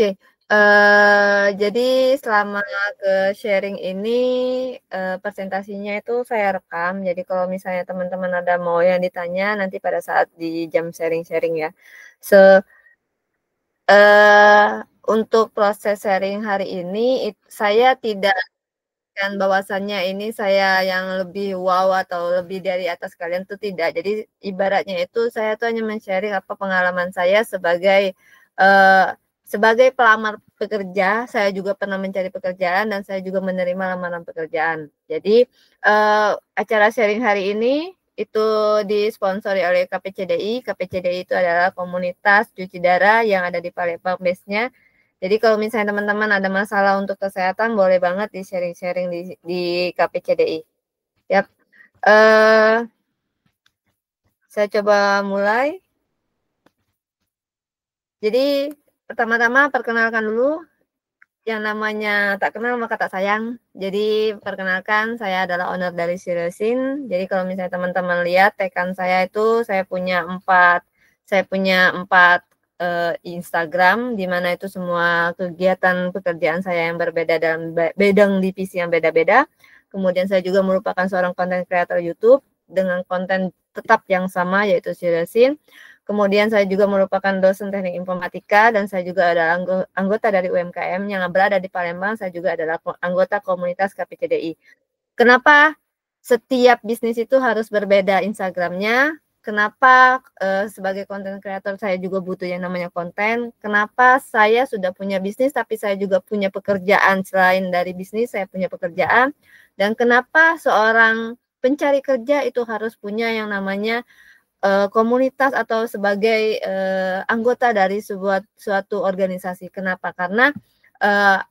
Oke, jadi selama sharing ini, presentasinya itu saya rekam. Jadi kalau misalnya teman-teman ada mau yang ditanya nanti pada saat di jam sharing-sharing ya. Se untuk proses sharing hari ini saya tidak kan bahwasannya ini saya yang lebih wow atau lebih dari atas kalian tuh tidak. Jadi ibaratnya itu saya tuh hanya men-sharing apa pengalaman saya eee, sebagai pelamar pekerja, saya juga pernah mencari pekerjaan dan saya juga menerima lamaran pekerjaan. Jadi, acara sharing hari ini itu disponsori oleh KPCDI. KPCDI itu adalah komunitas cuci darah yang ada di Palembang base-nya. Jadi kalau misalnya teman-teman ada masalah untuk kesehatan boleh banget di sharing-sharing di KPCDI. Yap, saya coba mulai. Jadi pertama-tama perkenalkan dulu, yang namanya tak kenal maka tak sayang. Jadi perkenalkan saya adalah owner dari Sirosin. Jadi kalau misalnya teman-teman lihat rekan saya itu saya punya empat Instagram di mana itu semua kegiatan pekerjaan saya yang berbeda dalam bidang divisi yang beda-beda. Kemudian saya juga merupakan seorang konten kreator YouTube dengan konten tetap yang sama yaitu Sirosin. Kemudian saya juga merupakan dosen teknik informatika dan saya juga adalah anggota dari UMKM yang berada di Palembang. Saya juga adalah anggota komunitas KPCDI. Kenapa setiap bisnis itu harus berbeda Instagramnya? Kenapa sebagai konten kreator saya juga butuh yang namanya konten? Kenapa saya sudah punya bisnis tapi saya juga punya pekerjaan selain dari bisnis saya punya pekerjaan? Dan kenapa seorang pencari kerja itu harus punya yang namanya komunitas atau sebagai anggota dari suatu organisasi. Kenapa? Karena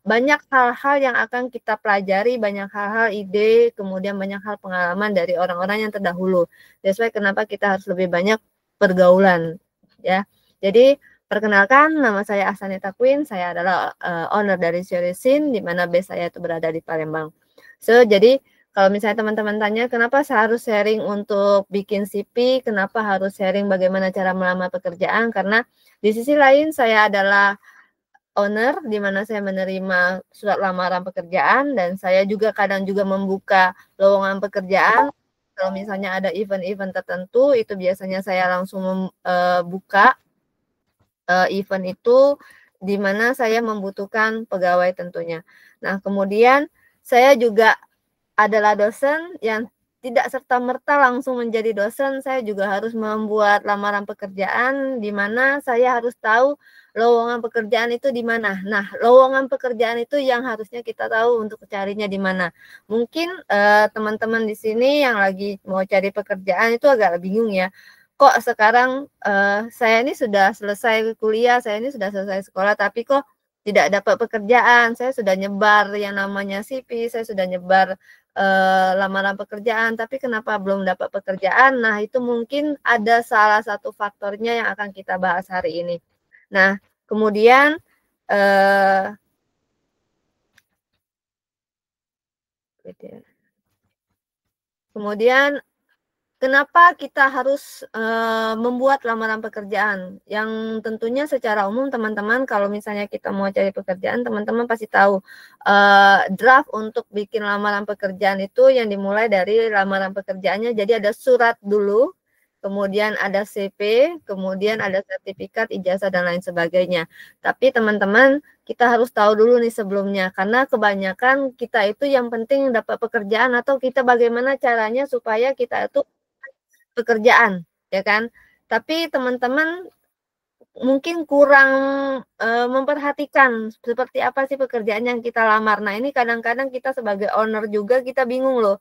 banyak hal-hal yang akan kita pelajari, banyak hal-hal ide, kemudian banyak hal pengalaman dari orang-orang yang terdahulu. That's why kenapa kita harus lebih banyak pergaulan, ya. Jadi perkenalkan, nama saya Ahsanita Queen, saya adalah owner dari Syarisin, di mana base saya itu berada di Palembang. So, jadi kalau misalnya teman-teman tanya, kenapa saya harus sharing untuk bikin CV, kenapa harus sharing bagaimana cara melamar pekerjaan, karena di sisi lain saya adalah owner, di mana saya menerima surat lamaran pekerjaan, dan saya juga kadang juga membuka lowongan pekerjaan. Kalau misalnya ada event-event tertentu, itu biasanya saya langsung buka event itu, di mana saya membutuhkan pegawai tentunya. Nah, kemudian saya juga adalah dosen yang tidak serta-merta langsung menjadi dosen, saya juga harus membuat lamaran pekerjaan di mana saya harus tahu lowongan pekerjaan itu di mana. Nah, lowongan pekerjaan itu yang harusnya kita tahu untuk carinya di mana. Mungkin teman-teman di sini yang lagi mau cari pekerjaan itu agak bingung ya. Kok sekarang saya ini sudah selesai kuliah, saya ini sudah selesai sekolah, tapi kok tidak dapat pekerjaan. Saya sudah nyebar yang namanya CV, saya sudah nyebar lamaran pekerjaan, tapi kenapa belum dapat pekerjaan? Nah, itu mungkin ada salah satu faktornya yang akan kita bahas hari ini. Nah, kemudian kenapa kita harus membuat lamaran pekerjaan? Yang tentunya secara umum teman-teman kalau misalnya kita mau cari pekerjaan, teman-teman pasti tahu draft untuk bikin lamaran pekerjaan itu yang dimulai dari lamaran pekerjaannya. Jadi ada surat dulu, kemudian ada CV, kemudian ada sertifikat, ijazah dan lain sebagainya. Tapi teman-teman kita harus tahu dulu nih sebelumnya, karena kebanyakan kita itu yang penting dapat pekerjaan atau kita bagaimana caranya supaya kita itu pekerjaan, ya kan. Tapi teman-teman mungkin kurang memperhatikan seperti apa sih pekerjaan yang kita lamar. Nah, ini kadang-kadang kita sebagai owner juga kita bingung loh,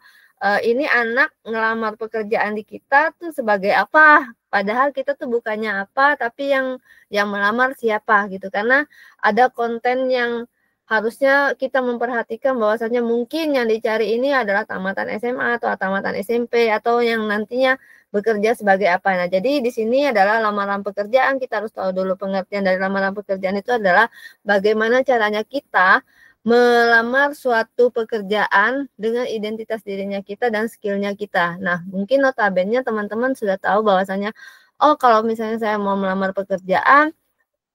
ini anak ngelamar pekerjaan di kita tuh sebagai apa? Padahal kita tuh bukannya apa, tapi yang melamar siapa gitu. Karena ada konten yang harusnya kita memperhatikan bahwasanya mungkin yang dicari ini adalah tamatan SMA atau tamatan SMP atau yang nantinya bekerja sebagai apa. Nah, jadi di sini adalah lamaran pekerjaan, kita harus tahu dulu pengertian dari lamaran pekerjaan itu adalah bagaimana caranya kita melamar suatu pekerjaan dengan identitas dirinya kita dan skill-nya kita. Nah, mungkin notabene teman-teman sudah tahu bahwasanya, oh kalau misalnya saya mau melamar pekerjaan,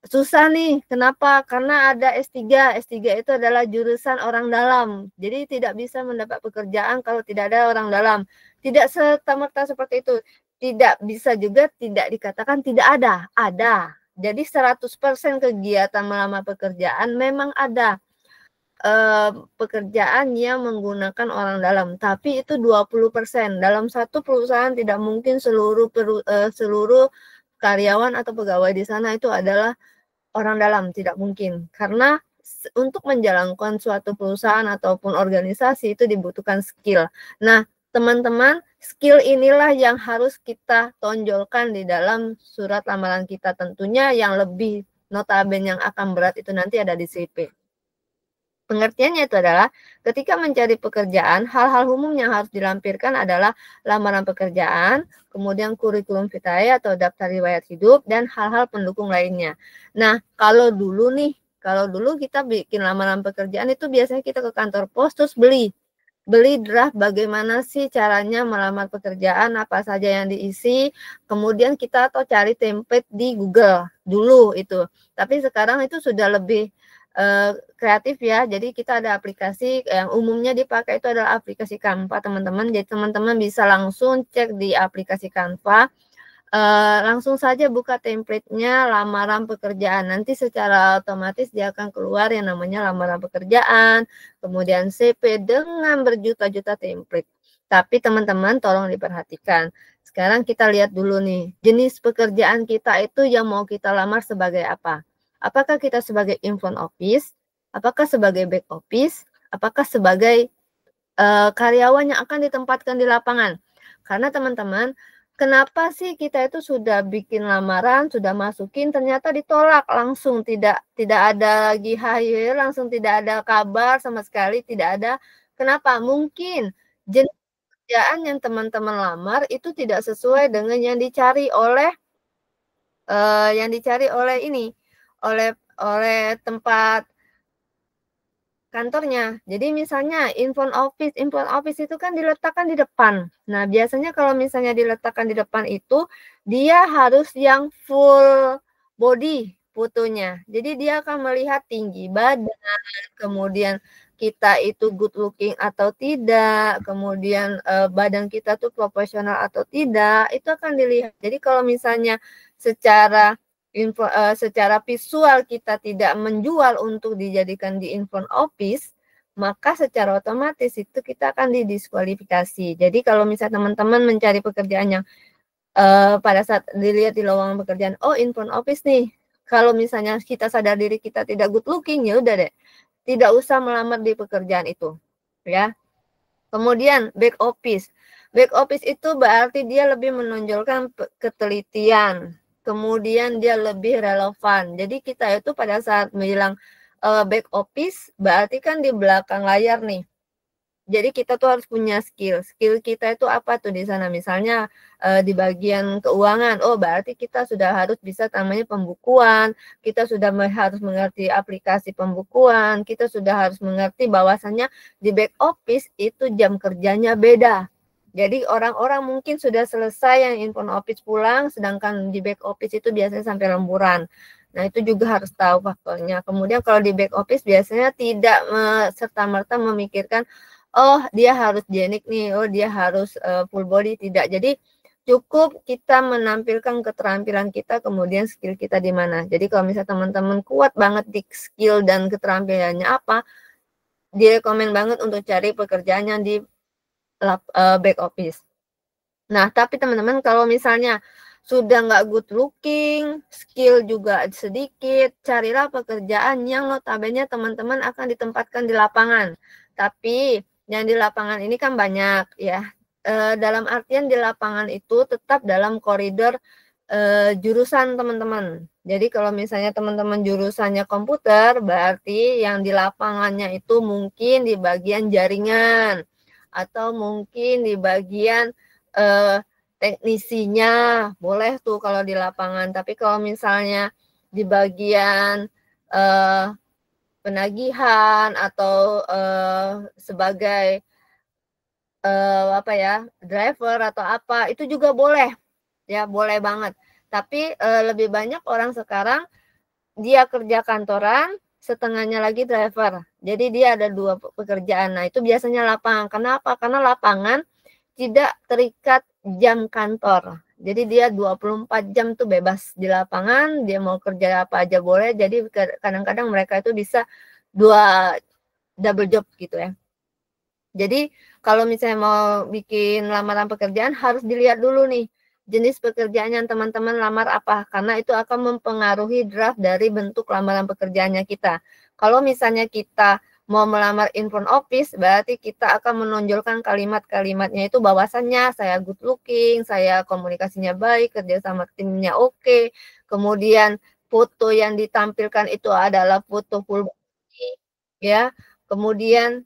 susah nih, kenapa? Karena ada S3. S3 itu adalah jurusan orang dalam. Jadi tidak bisa mendapat pekerjaan kalau tidak ada orang dalam. Tidak serta-merta seperti itu. Tidak bisa juga tidak dikatakan tidak ada. Ada. Jadi 100% kegiatan melamar pekerjaan memang ada. Pekerjaan yang menggunakan orang dalam, tapi itu 20%. Dalam satu perusahaan tidak mungkin seluruh karyawan atau pegawai di sana itu adalah orang dalam, tidak mungkin. Karena untuk menjalankan suatu perusahaan ataupun organisasi itu dibutuhkan skill. Nah, teman-teman, skill inilah yang harus kita tonjolkan di dalam surat lamaran kita. Tentunya yang lebih notabene yang akan berat itu nanti ada di CV. Pengertiannya itu adalah ketika mencari pekerjaan, hal-hal umum yang harus dilampirkan adalah lamaran pekerjaan, kemudian kurikulum vitae atau daftar riwayat hidup, dan hal-hal pendukung lainnya. Nah, kalau dulu kita bikin lamaran pekerjaan itu biasanya kita ke kantor pos terus beli draft bagaimana sih caranya melamar pekerjaan, apa saja yang diisi, kemudian kita atau cari template di Google dulu itu. Tapi sekarang itu sudah lebih kreatif ya. Jadi kita ada aplikasi yang umumnya dipakai itu adalah aplikasi Canva, teman-teman. Jadi teman-teman bisa langsung cek di aplikasi Canva. Langsung saja buka template-nya lamaran pekerjaan. Nanti secara otomatis dia akan keluar yang namanya lamaran pekerjaan, kemudian CV dengan berjuta-juta template. Tapi teman-teman tolong diperhatikan. Sekarang kita lihat dulu nih, jenis pekerjaan kita itu yang mau kita lamar sebagai apa? Apakah kita sebagai in front office? Apakah sebagai back office? Apakah sebagai karyawan yang akan ditempatkan di lapangan? Karena teman-teman, kenapa sih kita itu sudah bikin lamaran, sudah masukin, ternyata ditolak langsung, tidak ada lagi hayo, langsung tidak ada kabar sama sekali, tidak ada. Kenapa? Mungkin jenis pekerjaan yang teman-teman lamar itu tidak sesuai dengan yang dicari oleh ini, oleh tempat kantornya. Jadi misalnya in front office itu kan diletakkan di depan. Nah, biasanya kalau misalnya diletakkan di depan itu, dia harus yang full body fotonya. Jadi dia akan melihat tinggi badan, kemudian kita itu good looking atau tidak, kemudian badan kita tuh proporsional atau tidak, itu akan dilihat. Jadi kalau misalnya secara visual kita tidak menjual untuk dijadikan di in front office, maka secara otomatis itu kita akan didiskualifikasi. Jadi kalau misalnya teman-teman mencari pekerjaan yang pada saat dilihat di lowongan pekerjaan, oh in front office nih, kalau misalnya kita sadar diri kita tidak good looking, ya udah deh, tidak usah melamar di pekerjaan itu, ya. Kemudian back office. Back office itu berarti dia lebih menonjolkan ketelitian, kemudian dia lebih relevan. Jadi kita itu pada saat bilang back office berarti kan di belakang layar nih. Jadi kita tuh harus punya skill. Skill kita itu apa tuh di sana? Misalnya di bagian keuangan. Oh, berarti kita sudah harus bisa namanya pembukuan. Kita sudah harus mengerti aplikasi pembukuan. Kita sudah harus mengerti bahwasannya di back office itu jam kerjanya beda. Jadi orang-orang mungkin sudah selesai yang in front office pulang, sedangkan di back office itu biasanya sampai lemburan. Nah, itu juga harus tahu faktornya. Kemudian kalau di back office biasanya tidak serta-merta memikirkan oh dia harus jenik nih, oh dia harus full body, tidak. Jadi cukup kita menampilkan keterampilan kita, kemudian skill kita di mana. Jadi kalau misalnya teman-teman kuat banget di skill dan keterampilannya apa, direkomend banget untuk cari pekerjaan yang di back office. Nah, tapi teman-teman kalau misalnya sudah nggak good looking, skill juga sedikit, carilah pekerjaan yang notabene teman-teman akan ditempatkan di lapangan. Tapi yang di lapangan ini kan banyak ya. Dalam artian di lapangan itu tetap dalam koridor jurusan teman-teman. Jadi kalau misalnya teman-teman jurusannya komputer, berarti yang di lapangannya itu mungkin di bagian jaringan atau mungkin di bagian teknisinya, boleh tuh kalau di lapangan. Tapi kalau misalnya di bagian penagihan atau sebagai apa ya, driver atau apa, itu juga boleh ya, boleh banget. Tapi lebih banyak orang sekarang dia kerja kantoran, setengahnya lagi driver. Jadi dia ada 2 pekerjaan. Nah, itu biasanya lapangan. Kenapa? Karena lapangan tidak terikat jam kantor. Jadi dia 24 jam tuh bebas di lapangan, dia mau kerja apa aja boleh. Jadi kadang-kadang mereka itu bisa 2 double job gitu ya. Jadi kalau misalnya mau bikin lamaran pekerjaan harus dilihat dulu nih jenis pekerjaan yang teman-teman lamar apa, karena itu akan mempengaruhi draft dari bentuk lamaran pekerjaannya kita. Kalau misalnya kita mau melamar in front office, berarti kita akan menonjolkan kalimat-kalimatnya itu bahwasannya saya good looking, saya komunikasinya baik, kerja sama timnya oke, kemudian foto yang ditampilkan itu adalah foto full body, ya, kemudian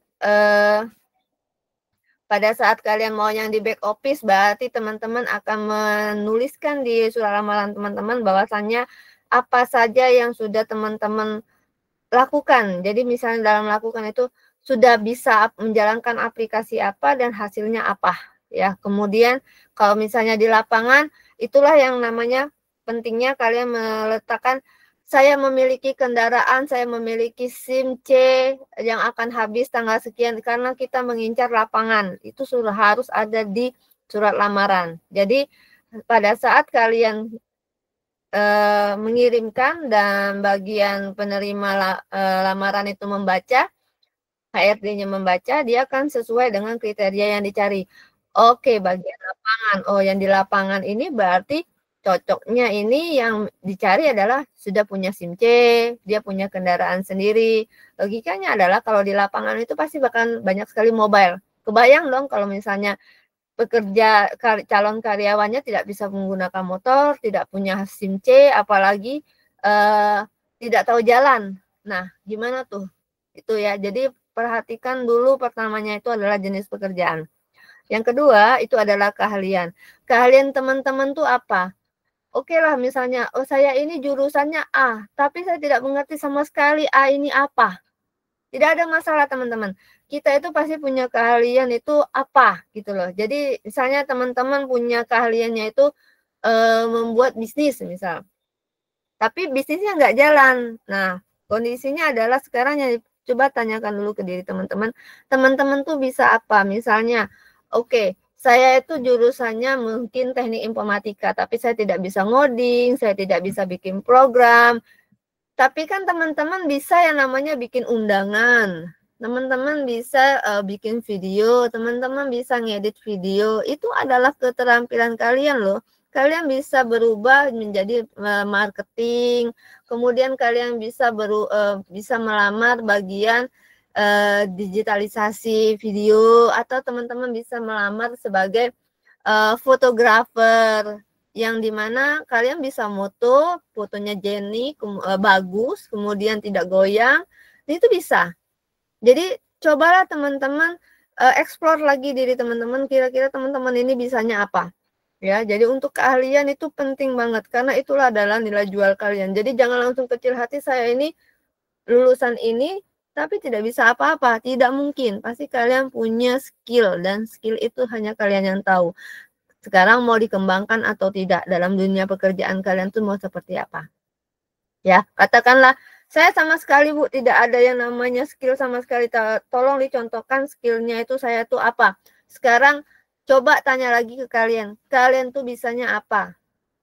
pada saat kalian mau yang di back office, berarti teman-teman akan menuliskan di surat lamaran teman-teman bahwasannya apa saja yang sudah teman-teman lakukan. Jadi misalnya dalam lakukan itu sudah bisa menjalankan aplikasi apa dan hasilnya apa. Ya, kemudian kalau misalnya di lapangan, itulah yang namanya pentingnya kalian meletakkan saya memiliki kendaraan, saya memiliki SIM C yang akan habis tanggal sekian, karena kita mengincar lapangan. Itu sudah harus ada di surat lamaran. Jadi pada saat kalian mengirimkan dan bagian penerima lamaran itu membaca, HRD-nya membaca, dia akan sesuai dengan kriteria yang dicari. Oke, bagian lapangan. Oh, yang di lapangan ini berarti cocoknya ini yang dicari adalah sudah punya SIM C, dia punya kendaraan sendiri. Logikanya adalah kalau di lapangan itu pasti bahkan banyak sekali mobile. Kebayang dong kalau misalnya pekerja calon karyawannya tidak bisa menggunakan motor, tidak punya SIM C, apalagi tidak tahu jalan. Nah, gimana tuh? Itu ya. Jadi perhatikan dulu pertamanya itu adalah jenis pekerjaan. Yang kedua itu adalah keahlian. Keahlian teman-teman tuh apa? Oke lah misalnya, oh saya ini jurusannya A, tapi saya tidak mengerti sama sekali A ini apa. Tidak ada masalah teman-teman. Kita itu pasti punya keahlian itu apa gitu loh. Jadi misalnya teman-teman punya keahliannya itu membuat bisnis misal. Tapi bisnisnya nggak jalan. Nah, kondisinya adalah sekarang yang coba tanyakan dulu ke diri teman-teman. Teman-teman tuh bisa apa? Misalnya, oke, saya itu jurusannya mungkin teknik informatika, tapi saya tidak bisa ngoding, saya tidak bisa bikin program. Tapi kan teman-teman bisa yang namanya bikin undangan. Teman-teman bisa bikin video, teman-teman bisa ngedit video. Itu adalah keterampilan kalian loh. Kalian bisa berubah menjadi marketing, kemudian kalian bisa bisa melamar bagian digitalisasi video, atau teman-teman bisa melamar sebagai fotografer, yang dimana kalian bisa fotonya Jenny bagus, kemudian tidak goyang, itu bisa. Jadi cobalah teman-teman explore lagi diri teman-teman, kira-kira teman-teman ini bisanya apa. Ya, jadi untuk keahlian itu penting banget karena itulah adalah nilai jual kalian. Jadi jangan langsung kecil hati, saya ini lulusan ini tapi tidak bisa apa-apa. Tidak mungkin. Pasti kalian punya skill dan skill itu hanya kalian yang tahu. Sekarang mau dikembangkan atau tidak dalam dunia pekerjaan kalian tuh mau seperti apa. Ya, katakanlah saya sama sekali Bu tidak ada yang namanya skill sama sekali. Tolong dicontohkan skillnya itu saya tuh apa. Sekarang coba tanya lagi ke kalian. Kalian tuh bisanya apa?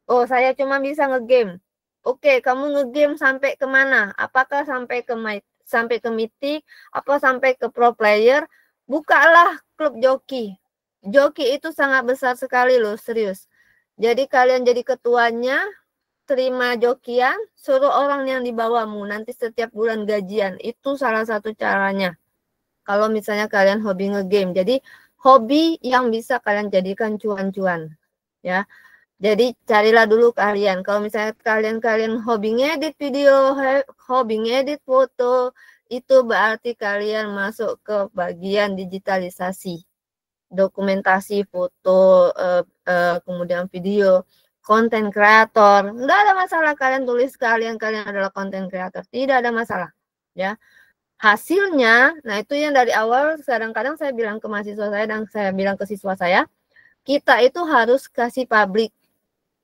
Oh, saya cuma bisa ngegame. Oke, kamu ngegame sampai kemana? Apakah sampai ke Mythic? Apa sampai ke pro player? Bukalah klub joki. Joki itu sangat besar sekali loh, serius. Jadi kalian jadi ketuanya, terima jokian, suruh orang yang dibawamu. Nanti setiap bulan gajian. Itu salah satu caranya. Kalau misalnya kalian hobi ngegame. Jadi hobi yang bisa kalian jadikan cuan-cuan. Ya. Jadi carilah dulu keahlian. Kalau misalnya kalian hobi ngedit video, hobi ngedit foto, itu berarti kalian masuk ke bagian digitalisasi, dokumentasi foto, kemudian video, konten kreator. Enggak ada masalah kalian tulis kalian adalah konten kreator, tidak ada masalah. Ya, hasilnya, nah itu yang dari awal kadang-kadang saya bilang ke mahasiswa saya dan saya bilang ke siswa saya, kita itu harus kasih publik.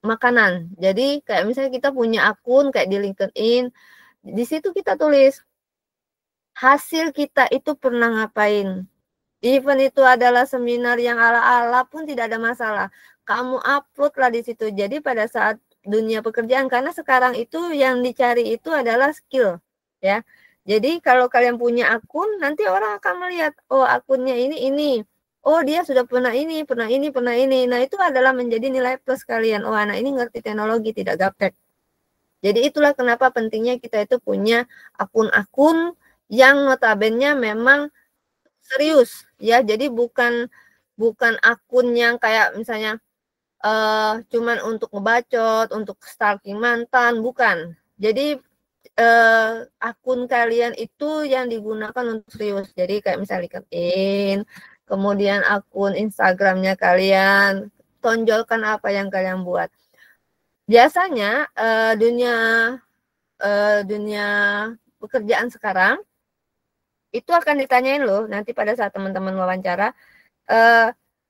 makanan. Jadi kayak misalnya kita punya akun kayak di LinkedIn, di situ kita tulis hasil kita itu pernah ngapain. Even itu adalah seminar yang ala-ala pun tidak ada masalah. Kamu upload lah di situ. Jadi pada saat dunia pekerjaan, karena sekarang itu yang dicari itu adalah skill, ya. Jadi kalau kalian punya akun, nanti orang akan melihat, oh akunnya ini. Oh dia sudah pernah ini, pernah ini, pernah ini. Nah itu adalah menjadi nilai plus kalian. Oh anak ini ngerti teknologi, tidak gaptek. Jadi itulah kenapa pentingnya kita itu punya akun-akun yang notabene memang serius ya. Jadi bukan akun yang kayak misalnya cuman untuk ngebacot, untuk stalking mantan, bukan. Jadi akun kalian itu yang digunakan untuk serius. Jadi kayak misalnya LinkedIn, kemudian akun Instagramnya kalian, tonjolkan apa yang kalian buat. Biasanya dunia pekerjaan sekarang itu akan ditanyain loh nanti pada saat teman-teman wawancara,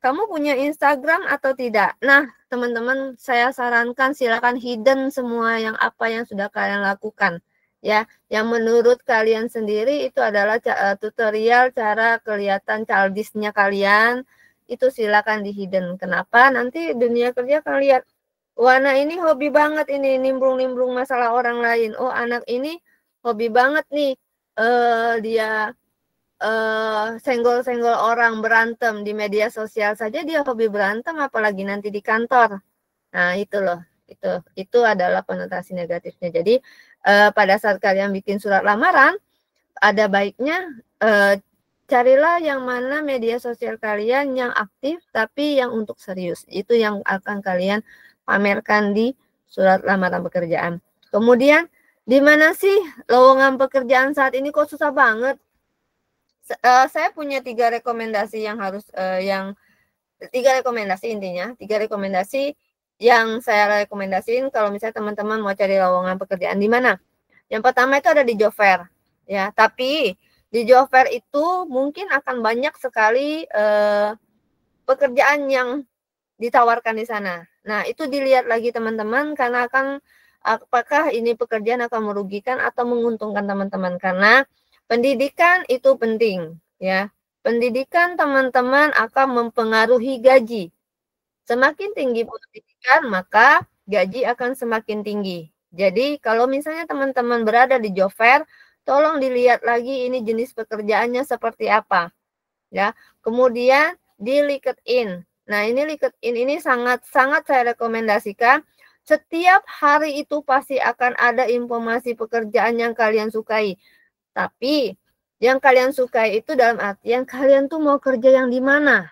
kamu punya Instagram atau tidak? Nah, teman-teman saya sarankan silakan hidden semua yang apa yang sudah kalian lakukan. Ya, yang menurut kalian sendiri itu adalah tutorial cara kelihatan childishnya kalian, itu silakan di hidden. Kenapa? Nanti dunia kerja akan lihat, wah anak ini hobi banget ini nimbrung-nimbrung masalah orang lain. Oh anak ini hobi banget nih, dia senggol-senggol orang, berantem di media sosial saja dia hobi berantem, apalagi nanti di kantor. Nah itu loh, itu adalah konotasi negatifnya. Jadi pada saat kalian bikin surat lamaran, ada baiknya carilah yang mana media sosial kalian yang aktif tapi yang untuk serius. Itu yang akan kalian pamerkan di surat lamaran pekerjaan. Kemudian di mana sih lowongan pekerjaan saat ini kok susah banget? Saya punya 3 rekomendasi yang harus yang 3 rekomendasi intinya, 3 rekomendasi yang saya rekomendasiin kalau misalnya teman-teman mau cari lowongan pekerjaan di mana. Yang pertama itu ada di job fair, ya. Tapi di job fair itu mungkin akan banyak sekali pekerjaan yang ditawarkan di sana. Nah, itu dilihat lagi teman-teman karena akan apakah ini pekerjaan akan merugikan atau menguntungkan teman-teman, karena pendidikan itu penting, ya. Pendidikan teman-teman akan mempengaruhi gaji. Semakin tinggi pendidikan, maka gaji akan semakin tinggi. Jadi, kalau misalnya teman-teman berada di job fair, tolong dilihat lagi ini jenis pekerjaannya seperti apa, ya. Kemudian di LinkedIn. Nah, ini LinkedIn ini sangat-sangat saya rekomendasikan. Setiap hari itu pasti akan ada informasi pekerjaan yang kalian sukai. Tapi yang kalian sukai itu dalam artian kalian tuh mau kerja yang di mana?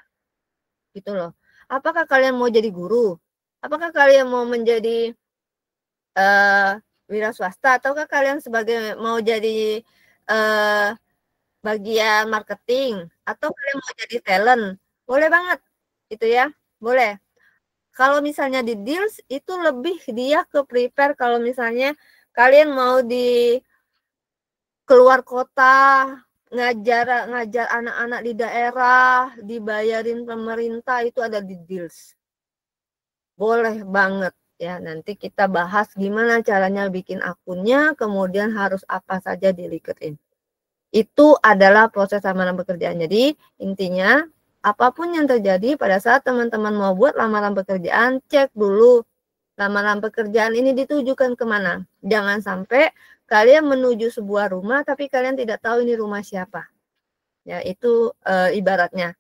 Gitu loh. Apakah kalian mau jadi guru? Apakah kalian mau menjadi wira swasta, ataukah kalian sebagai mau jadi bagian marketing, atau kalian mau jadi talent? Boleh banget, gitu ya, boleh. Kalau misalnya di deals itu lebih dia ke prepare kalau misalnya kalian mau di keluar kota, ngajar anak-anak di daerah, dibayarin pemerintah, itu ada di deals. Boleh banget ya, nanti kita bahas gimana caranya bikin akunnya, kemudian harus apa saja di LinkedIn. Itu adalah proses lamaran pekerjaan. Jadi intinya apapun yang terjadi pada saat teman-teman mau buat lamaran pekerjaan, cek dulu lamaran pekerjaan ini ditujukan kemana. Jangan sampai kalian menuju sebuah rumah tapi kalian tidak tahu ini rumah siapa. Ya, itu ibaratnya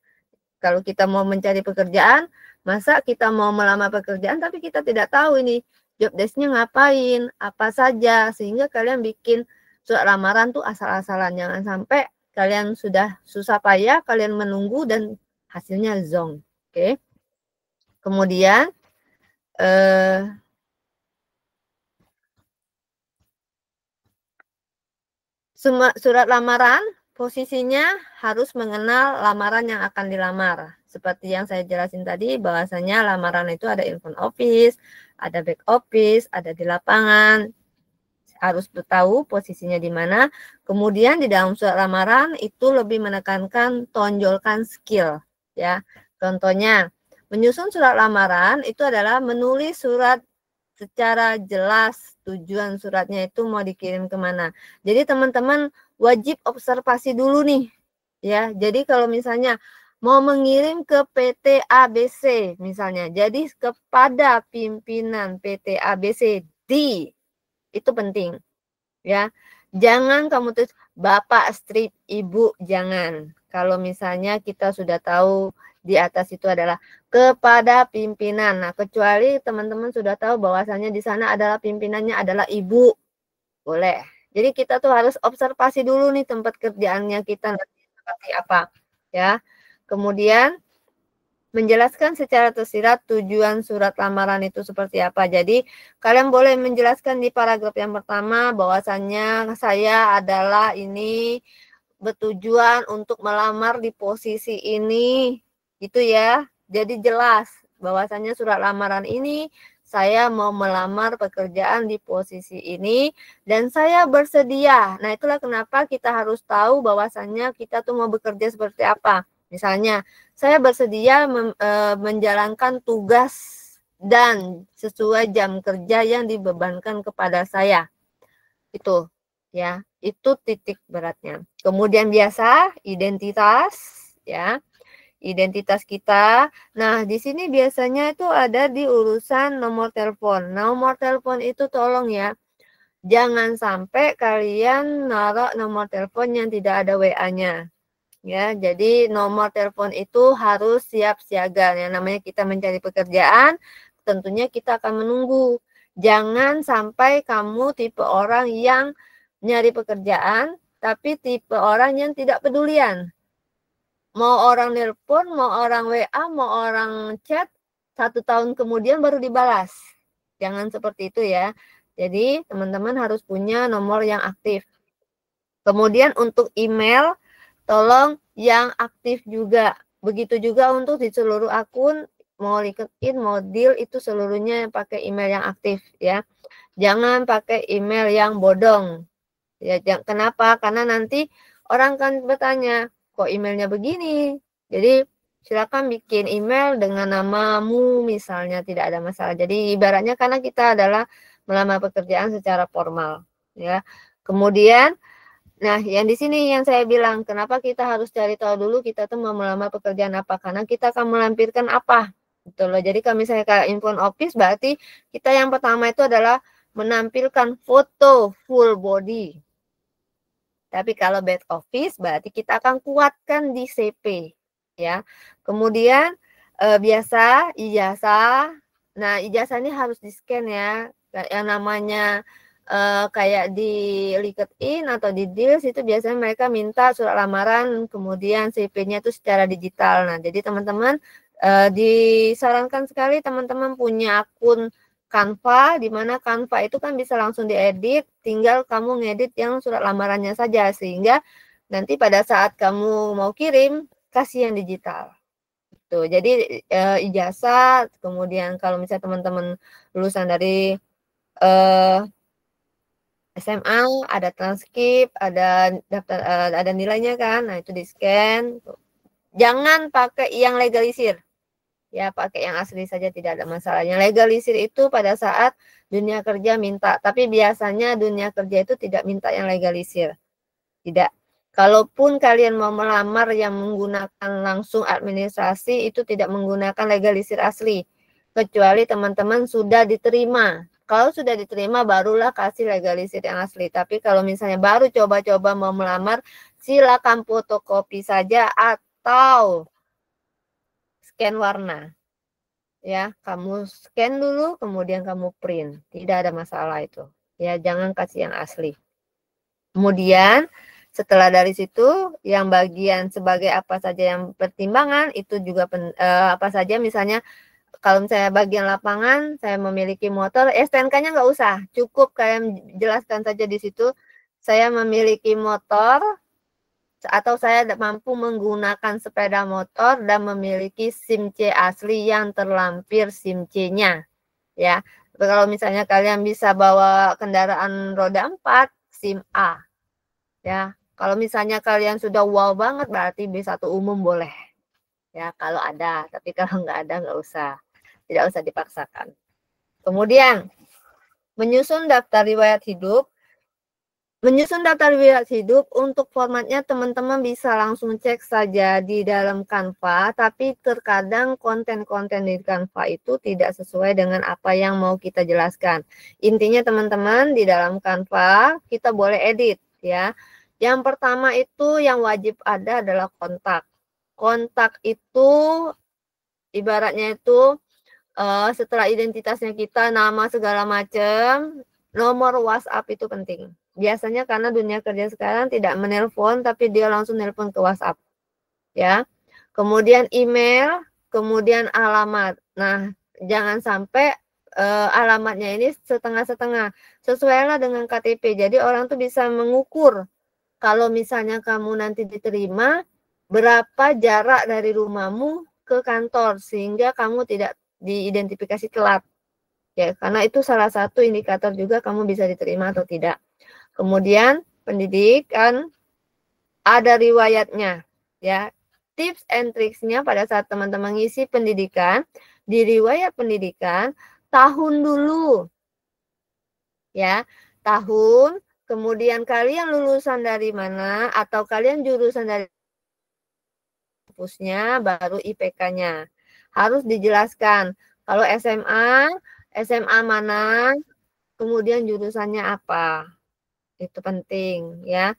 kalau kita mau mencari pekerjaan, masa kita mau melamar pekerjaan tapi kita tidak tahu ini job desk-nya ngapain, apa saja, sehingga kalian bikin surat lamaran tuh asal-asalan. Jangan sampai kalian sudah susah payah, kalian menunggu dan hasilnya zonk. Oke. Kemudian surat lamaran posisinya harus mengenal lamaran yang akan dilamar. Seperti yang saya jelasin tadi, bahwasanya lamaran itu ada in front office, ada back office, ada di lapangan. Harus tahu posisinya di mana. Kemudian di dalam surat lamaran itu lebih menekankan tonjolkan skill, ya. Contohnya, menyusun surat lamaran itu adalah menulis surat secara jelas tujuan suratnya itu mau dikirim kemana. Jadi teman-teman wajib observasi dulu nih, ya. Jadi kalau misalnya mau mengirim ke PT ABC misalnya, jadi kepada pimpinan PT ABC di, itu penting, ya. Jangan kamu tulis Bapak strip Ibu, jangan. Kalau misalnya kita sudah tahu di atas itu adalah kepada pimpinan. Nah, kecuali teman-teman sudah tahu bahwasannya di sana adalah pimpinannya adalah Ibu, boleh. Jadi kita tuh harus observasi dulu nih tempat kerjaannya kita nanti seperti apa, ya. Kemudian menjelaskan secara tersirat tujuan surat lamaran itu seperti apa. Jadi kalian boleh menjelaskan di paragraf yang pertama bahwasannya saya adalah ini bertujuan untuk melamar di posisi ini, gitu ya. Jadi jelas bahwasannya surat lamaran ini saya mau melamar pekerjaan di posisi ini dan saya bersedia. Nah, itulah kenapa kita harus tahu bahwasannya kita tuh mau bekerja seperti apa. Misalnya, saya bersedia menjalankan tugas dan sesuai jam kerja yang dibebankan kepada saya. Itu, ya, itu titik beratnya. Kemudian biasa identitas, ya, identitas kita. Nah, di sini biasanya itu ada di urusan nomor telepon. Nomor telepon itu tolong ya, jangan sampai kalian naruh nomor telepon yang tidak ada WA-nya. Ya, jadi nomor telepon itu harus siap siaga. Yang namanya kita mencari pekerjaan, tentunya kita akan menunggu. Jangan sampai kamu tipe orang yang nyari pekerjaan, tapi tipe orang yang tidak pedulian. Mau orang nelpon, mau orang WA, mau orang chat, 1 tahun kemudian baru dibalas. Jangan seperti itu ya. Jadi teman-teman harus punya nomor yang aktif. Kemudian untuk email, tolong yang aktif juga. Begitu juga untuk di seluruh akun, mau LinkedIn, mau deal, itu seluruhnya yang pakai email yang aktif ya. Jangan pakai email yang bodong. Ya, kenapa? Karena nanti orang kan bertanya, kok emailnya begini? Jadi silakan bikin email dengan namamu misalnya, tidak ada masalah. Jadi ibaratnya karena kita adalah melamar pekerjaan secara formal ya. Kemudian nah, yang di sini yang saya bilang, kenapa kita harus cari tahu dulu kita tuh mau melamar pekerjaan apa? Karena kita akan melampirkan apa, gitu loh. Jadi kalau misalnya kayak info office, berarti kita yang pertama itu adalah menampilkan foto full body. Tapi kalau back office, berarti kita akan kuatkan di CP, ya. Kemudian biasa ijazah. Nah, ijazah ini harus di scan ya. Yang namanya kayak di LinkedIn atau di Deals itu biasanya mereka minta surat lamaran, kemudian CP-nya itu secara digital. Nah, jadi teman-teman disarankan sekali teman-teman punya akun Canva, di mana Canva itu kan bisa langsung diedit, tinggal kamu ngedit yang surat lamarannya saja, sehingga nanti pada saat kamu mau kirim, kasih yang digital. Tuh, jadi ijazah, kemudian kalau misalnya teman-teman lulusan dari SMA, ada transkrip, ada daftar, ada nilainya kan, nah itu di scan. Jangan pakai yang legalisir, ya pakai yang asli saja tidak ada masalah. Yang legalisir itu pada saat dunia kerja minta, tapi biasanya dunia kerja itu tidak minta yang legalisir, tidak. Kalaupun kalian mau melamar yang menggunakan langsung administrasi, itu tidak menggunakan legalisir asli, kecuali teman-teman sudah diterima. Kalau sudah diterima barulah kasih legalisir yang asli. Tapi kalau misalnya baru coba-coba mau melamar, silakan fotokopi saja atau scan warna. Ya, kamu scan dulu kemudian kamu print. Tidak ada masalah itu. Ya, jangan kasih yang asli. Kemudian setelah dari situ yang bagian sebagai apa saja yang pertimbangan itu juga apa saja, misalnya kalau misalnya bagian lapangan, saya memiliki motor, STNK-nya nggak usah, cukup kalian jelaskan saja di situ, saya memiliki motor, atau saya mampu menggunakan sepeda motor dan memiliki SIM C asli yang terlampir SIM C-nya. Ya, kalau misalnya kalian bisa bawa kendaraan roda 4, SIM A. Ya, kalau misalnya kalian sudah wow banget, berarti B1 umum boleh. Ya, kalau ada, tapi kalau nggak ada nggak usah. Tidak usah dipaksakan. Kemudian Menyusun daftar riwayat hidup. Menyusun daftar riwayat hidup untuk formatnya teman-teman bisa langsung cek saja di dalam Canva, tapi terkadang konten-konten di Canva itu tidak sesuai dengan apa yang mau kita jelaskan. Intinya teman-teman di dalam Canva kita boleh edit ya. Yang pertama itu yang wajib ada adalah kontak. Kontak itu ibaratnya itu setelah identitasnya kita, nama segala macam, nomor WhatsApp itu penting. Biasanya karena dunia kerja sekarang tidak menelpon, tapi dia langsung nelpon ke WhatsApp, ya. Kemudian email, kemudian alamat. Nah, jangan sampai alamatnya ini setengah-setengah. Sesuailah dengan KTP. Jadi orang tuh bisa mengukur kalau misalnya kamu nanti diterima, berapa jarak dari rumahmu ke kantor sehingga kamu tidak diidentifikasi telat. Ya, karena itu salah satu indikator juga kamu bisa diterima atau tidak. Kemudian pendidikan ada riwayatnya, ya. Tips and tricksnya pada saat teman-teman ngisi pendidikan, di riwayat pendidikan, tahun dulu, ya, tahun, kemudian kalian lulusan dari mana, atau kalian jurusan dari kampusnya, baru IPK-nya. Harus dijelaskan. Kalau SMA mana, kemudian jurusannya apa. Itu penting ya.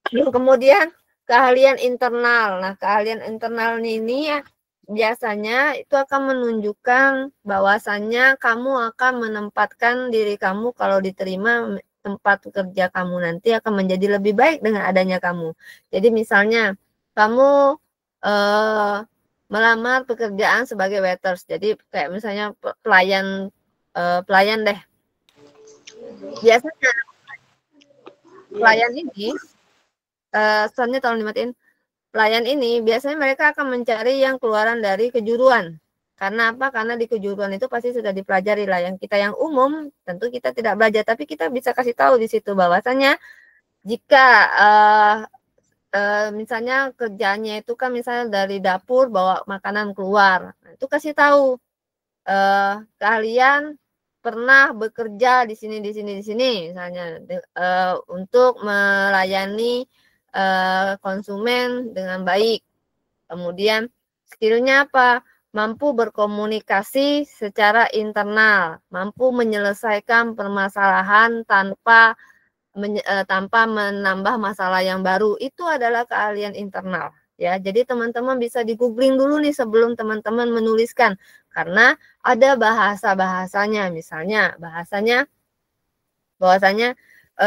Kemudian keahlian internal. Nah, keahlian internal ini ya biasanya itu akan menunjukkan bahwasannya kamu akan menempatkan diri kamu kalau diterima tempat kerja kamu nanti akan menjadi lebih baik dengan adanya kamu. Jadi misalnya kamu melamar pekerjaan sebagai waiters. Jadi kayak misalnya pelayan deh. Biasanya pelayan ini soalnya tolong dimatiin. Pelayan ini biasanya mereka akan mencari yang keluaran dari kejuruan. Karena apa? Karena di kejuruan itu pasti sudah dipelajari lah. Yang kita yang umum tentu kita tidak belajar, tapi kita bisa kasih tahu di situ bahwasanya jika misalnya kerjanya itu kan misalnya dari dapur bawa makanan keluar, nah, itu kasih tahu keahlian pernah bekerja di sini misalnya untuk melayani konsumen dengan baik. Kemudian skillnya apa? Mampu berkomunikasi secara internal, mampu menyelesaikan permasalahan tanpa menambah masalah yang baru. Itu adalah keahlian internal. Ya, jadi teman-teman bisa di googling dulu nih sebelum teman-teman menuliskan, karena ada bahasanya, misalnya bahwasanya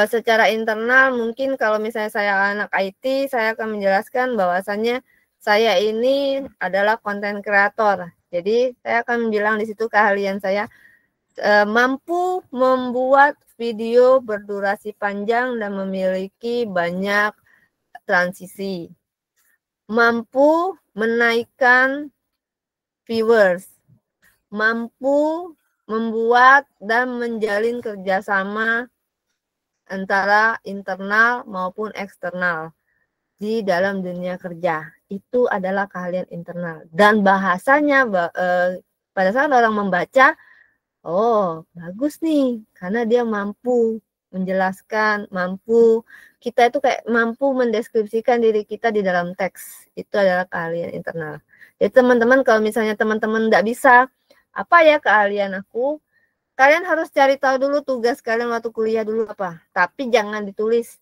secara internal mungkin kalau misalnya saya anak IT, saya akan menjelaskan bahwasannya saya ini adalah konten kreator. Jadi saya akan bilang di situ keahlian saya mampu membuat video berdurasi panjang dan memiliki banyak transisi. Mampu menaikkan viewers. Mampu membuat dan menjalin kerjasama antara internal maupun eksternal di dalam dunia kerja. Itu adalah keahlian internal. Dan bahasanya pada saat orang membaca, oh bagus nih, karena dia mampu menjelaskan, kita itu kayak mampu mendeskripsikan diri kita di dalam teks. Itu adalah keahlian internal. Jadi teman-teman kalau misalnya teman-teman tidak bisa, apa ya keahlian aku? Kalian harus cari tahu dulu tugas kalian waktu kuliah dulu apa. Tapi jangan ditulis.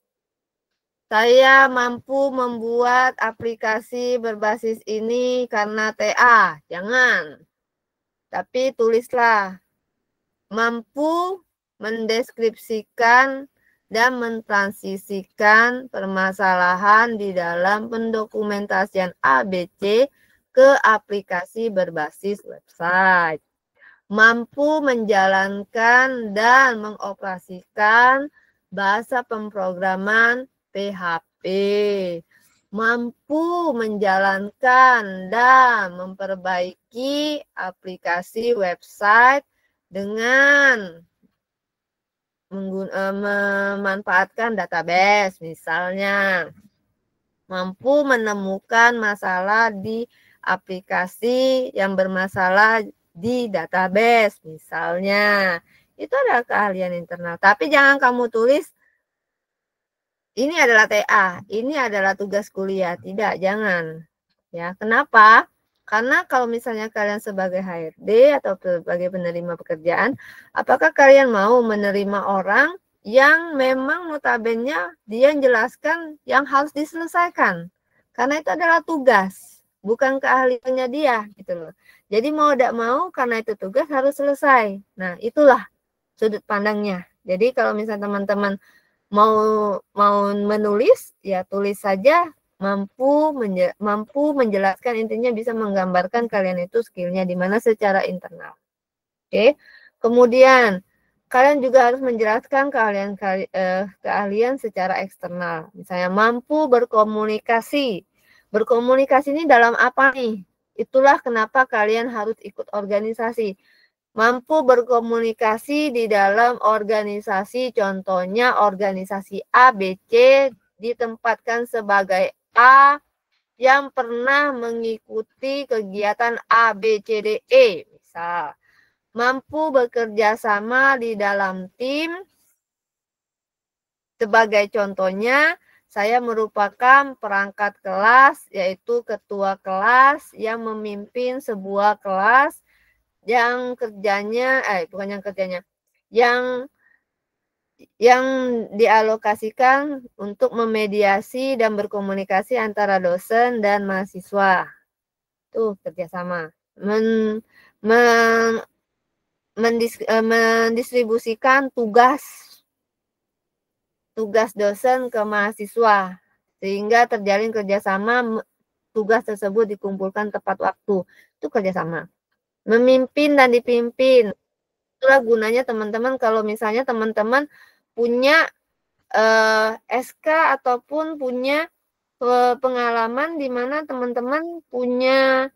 Saya mampu membuat aplikasi berbasis ini karena TA. Jangan. Tapi tulislah. Mampu mendeskripsikan dan mentransisikan permasalahan di dalam pendokumentasian ABC ke aplikasi berbasis website. Mampu menjalankan dan mengoperasikan bahasa pemrograman PHP. Mampu menjalankan dan memperbaiki aplikasi website dengan memanfaatkan database, misalnya. Mampu menemukan masalah di aplikasi yang bermasalah di database, misalnya. Itu adalah keahlian internal. Tapi jangan kamu tulis ini adalah TA, ini adalah tugas kuliah. Tidak, jangan. Ya, kenapa? Karena kalau misalnya kalian sebagai HRD atau sebagai penerima pekerjaan, apakah kalian mau menerima orang yang memang notabene dia menjelaskan yang harus diselesaikan? Karena itu adalah tugas, bukan keahliannya dia, gitu loh. Jadi mau tidak mau, karena itu tugas harus selesai. Nah, itulah sudut pandangnya. Jadi kalau misalnya teman-teman mau menulis, ya tulis saja, mampu menjelaskan, intinya bisa menggambarkan kalian itu skillnya di mana secara internal. Oke. Kemudian kalian juga harus menjelaskan keahlian secara eksternal. Misalnya mampu berkomunikasi. Berkomunikasi ini dalam apa nih? Itulah kenapa kalian harus ikut organisasi. Mampu berkomunikasi di dalam organisasi, contohnya organisasi A, B, C, ditempatkan sebagai A yang pernah mengikuti kegiatan A, B, C, D, E. Misal, mampu bekerja sama di dalam tim, sebagai contohnya, saya merupakan perangkat kelas, yaitu ketua kelas yang memimpin sebuah kelas yang kerjanya, bukan yang kerjanya, yang dialokasikan untuk memediasi dan berkomunikasi antara dosen dan mahasiswa. Tuh kerjasama. Mendistribusikan tugas dosen ke mahasiswa sehingga terjalin kerjasama, tugas tersebut dikumpulkan tepat waktu. Itu kerjasama. Memimpin dan dipimpin. Itulah gunanya teman-teman kalau misalnya teman-teman punya SK ataupun punya pengalaman di mana teman-teman punya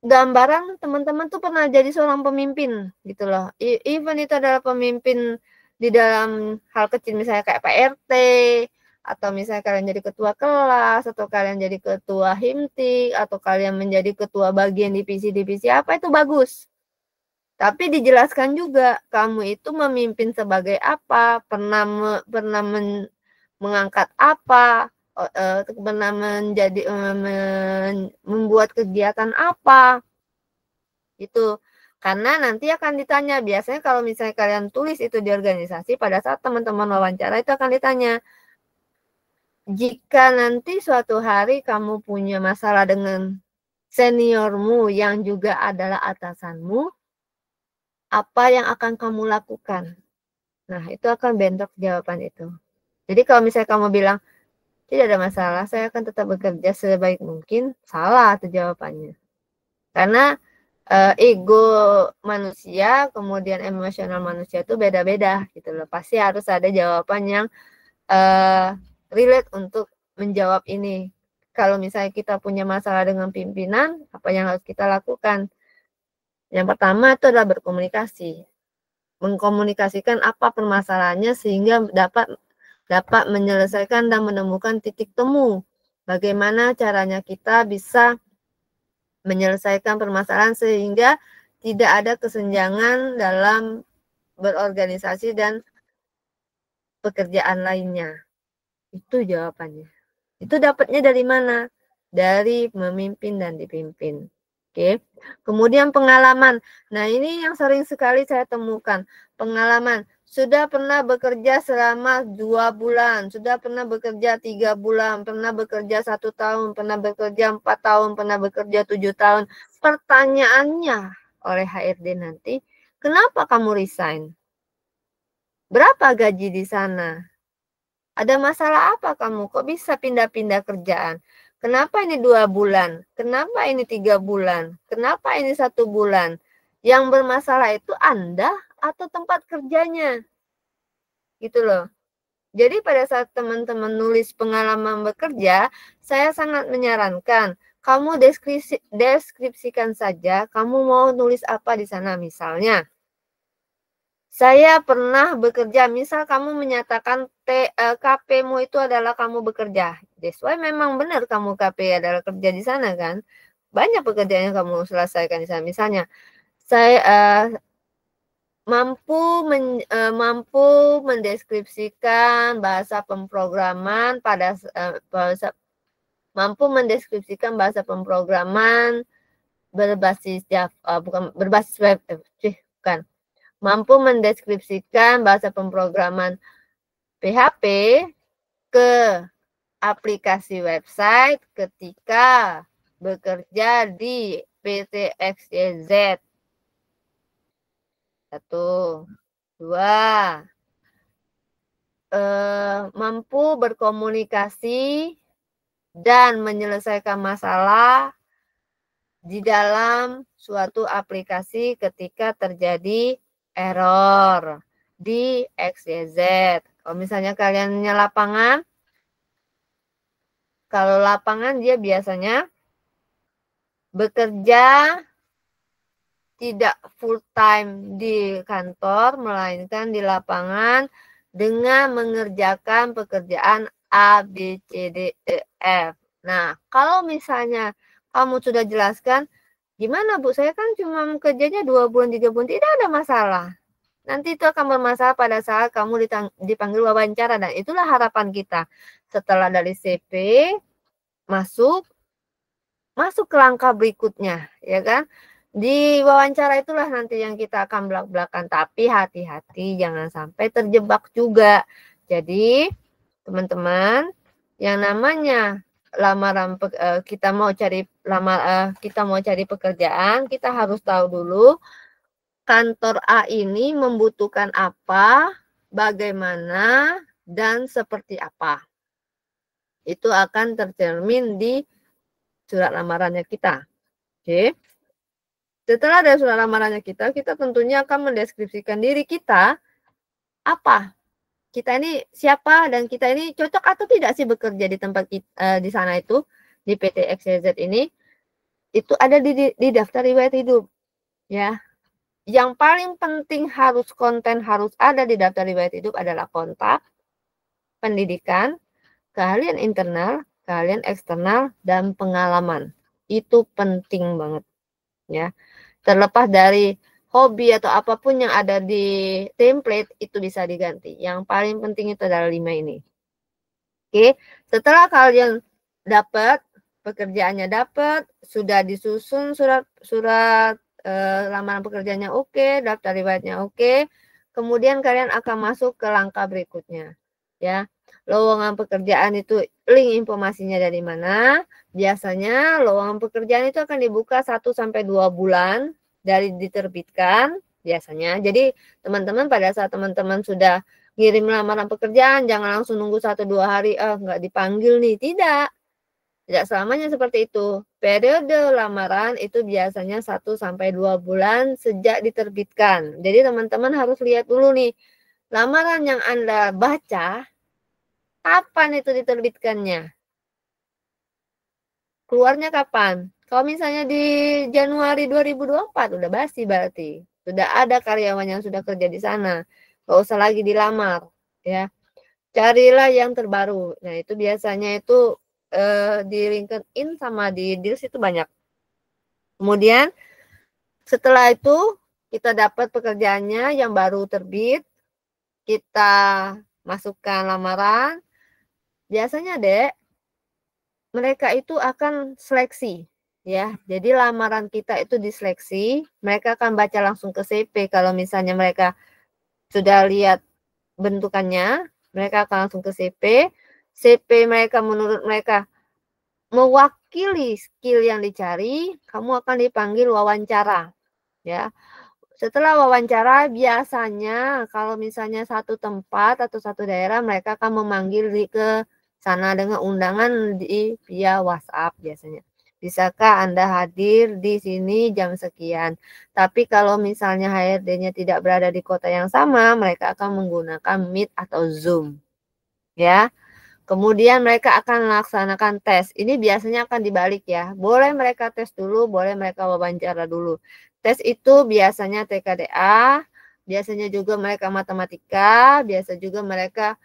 gambaran teman-teman tuh pernah jadi seorang pemimpin gitu loh. Even itu adalah pemimpin di dalam hal kecil misalnya kayak PRT atau misalnya kalian jadi ketua kelas atau kalian jadi ketua himtik atau kalian menjadi ketua bagian divisi apa, itu bagus. Tapi dijelaskan juga kamu itu memimpin sebagai apa, pernah mengangkat apa, pernah membuat kegiatan apa. Itu karena nanti akan ditanya, biasanya kalau misalnya kalian tulis itu di organisasi, pada saat teman-teman wawancara itu akan ditanya, jika nanti suatu hari kamu punya masalah dengan seniormu yang juga adalah atasanmu, apa yang akan kamu lakukan? Nah, itu akan bentrok jawaban itu. Jadi kalau misalnya kamu bilang, tidak ada masalah, saya akan tetap bekerja sebaik mungkin, salah itu jawabannya. Karena ego manusia, kemudian emosional manusia itu beda-beda gitu loh. Pasti harus ada jawaban yang relate untuk menjawab ini. Kalau misalnya kita punya masalah dengan pimpinan, apa yang harus kita lakukan? Yang pertama itu adalah berkomunikasi. Mengkomunikasikan apa permasalahannya sehingga dapat menyelesaikan dan menemukan titik temu. Bagaimana caranya kita bisa menyelesaikan permasalahan sehingga tidak ada kesenjangan dalam berorganisasi dan pekerjaan lainnya. Itu jawabannya. Itu dapatnya dari mana? Dari memimpin dan dipimpin. Oke. Kemudian pengalaman. Nah, ini yang sering sekali saya temukan. Pengalaman. Sudah pernah bekerja selama 2 bulan, sudah pernah bekerja 3 bulan, pernah bekerja 1 tahun, pernah bekerja 4 tahun, pernah bekerja 7 tahun. Pertanyaannya oleh HRD nanti, kenapa kamu resign? Berapa gaji di sana? Ada masalah apa kamu? Kok bisa pindah-pindah kerjaan? Kenapa ini 2 bulan? Kenapa ini 3 bulan? Kenapa ini 1 bulan? Yang bermasalah itu Anda atau tempat kerjanya? Gitu loh. Jadi pada saat teman-teman nulis pengalaman bekerja, saya sangat menyarankan kamu deskripsikan saja kamu mau nulis apa di sana. Misalnya, saya pernah bekerja, misal kamu menyatakan KP-mu itu adalah kamu bekerja. That's why memang benar kamu KP adalah kerja di sana kan. Banyak pekerjaan yang kamu selesaikan di sana. Misalnya, mampu mendeskripsikan bahasa pemrograman mampu mendeskripsikan bahasa pemrograman berbasis Java, bukan berbasis web, bukan. Mampu mendeskripsikan bahasa pemrograman PHP ke aplikasi website ketika bekerja di PT XYZ. 1. 2. Mampu berkomunikasi dan menyelesaikan masalah di dalam suatu aplikasi ketika terjadi error di XYZ. Kalau misalnya kaliannya lapangan, kalau lapangan dia biasanya bekerja tidak full time di kantor, melainkan di lapangan dengan mengerjakan pekerjaan A, B, C, D, E, F. Nah, kalau misalnya kamu sudah jelaskan, gimana Bu, saya kan cuma kerjanya 2 bulan, 3 bulan, tidak ada masalah. Nanti itu akan bermasalah pada saat kamu dipanggil wawancara, dan itulah harapan kita. Setelah dari CP, masuk ke langkah berikutnya, ya kan? Di wawancara itulah nanti yang kita akan belak-belakan, tapi hati-hati jangan sampai terjebak juga. Jadi, teman-teman, yang namanya lamaran kita mau cari pekerjaan, kita harus tahu dulu kantor A ini membutuhkan apa, bagaimana, dan seperti apa. Itu akan tercermin di surat lamarannya kita. Oke. Setelah ada surat lamarannya kita tentunya akan mendeskripsikan diri kita, apa kita ini siapa, dan kita ini cocok atau tidak sih bekerja di tempat di sana itu, di PT XYZ ini. Itu ada di daftar riwayat hidup, ya. Yang paling penting harus ada di daftar riwayat hidup adalah kontak, pendidikan, keahlian internal, keahlian eksternal, dan pengalaman. Itu penting banget, ya. Terlepas dari hobi atau apapun yang ada di template, itu bisa diganti. Yang paling penting itu adalah 5 ini. Oke, setelah kalian dapat, pekerjaannya dapat, sudah disusun surat lamaran pekerjaannya oke, daftar riwayatnya oke, kemudian kalian akan masuk ke langkah berikutnya. Ya, lowongan pekerjaan itu link informasinya dari mana? Biasanya lowongan pekerjaan itu akan dibuka 1-2 bulan dari diterbitkan biasanya. Jadi teman-teman pada saat teman-teman sudah ngirim lamaran pekerjaan, jangan langsung nunggu 1-2 hari, nggak dipanggil nih. Tidak selamanya seperti itu. Periode lamaran itu biasanya 1-2 bulan sejak diterbitkan. Jadi teman-teman harus lihat dulu nih, lamaran yang Anda baca, kapan itu diterbitkannya? Keluarnya kapan? Kalau misalnya di Januari 2024, udah basi berarti. Sudah ada karyawan yang sudah kerja di sana. Nggak usah lagi dilamar, ya. Carilah yang terbaru. Nah, itu biasanya itu di LinkedIn sama di Deals itu banyak. Kemudian setelah itu kita dapat pekerjaannya yang baru terbit, kita masukkan lamaran. Biasanya Dek, mereka itu akan seleksi, ya. Jadi lamaran kita itu diseleksi, mereka akan baca langsung ke CP. Kalau misalnya mereka sudah lihat bentukannya, mereka akan langsung ke CP. CP mereka menurut mereka mewakili skill yang dicari, kamu akan dipanggil wawancara, ya. Setelah wawancara, biasanya kalau misalnya satu tempat atau satu daerah, mereka akan memanggil ke sana dengan undangan via WhatsApp biasanya. Bisakah Anda hadir di sini jam sekian? Tapi kalau misalnya HRD-nya tidak berada di kota yang sama, mereka akan menggunakan Meet atau Zoom, ya. Kemudian mereka akan melaksanakan tes. Ini biasanya akan dibalik, ya. Boleh mereka tes dulu, boleh mereka wawancara dulu. Tes itu biasanya TKDA, biasanya juga mereka matematika, biasa juga mereka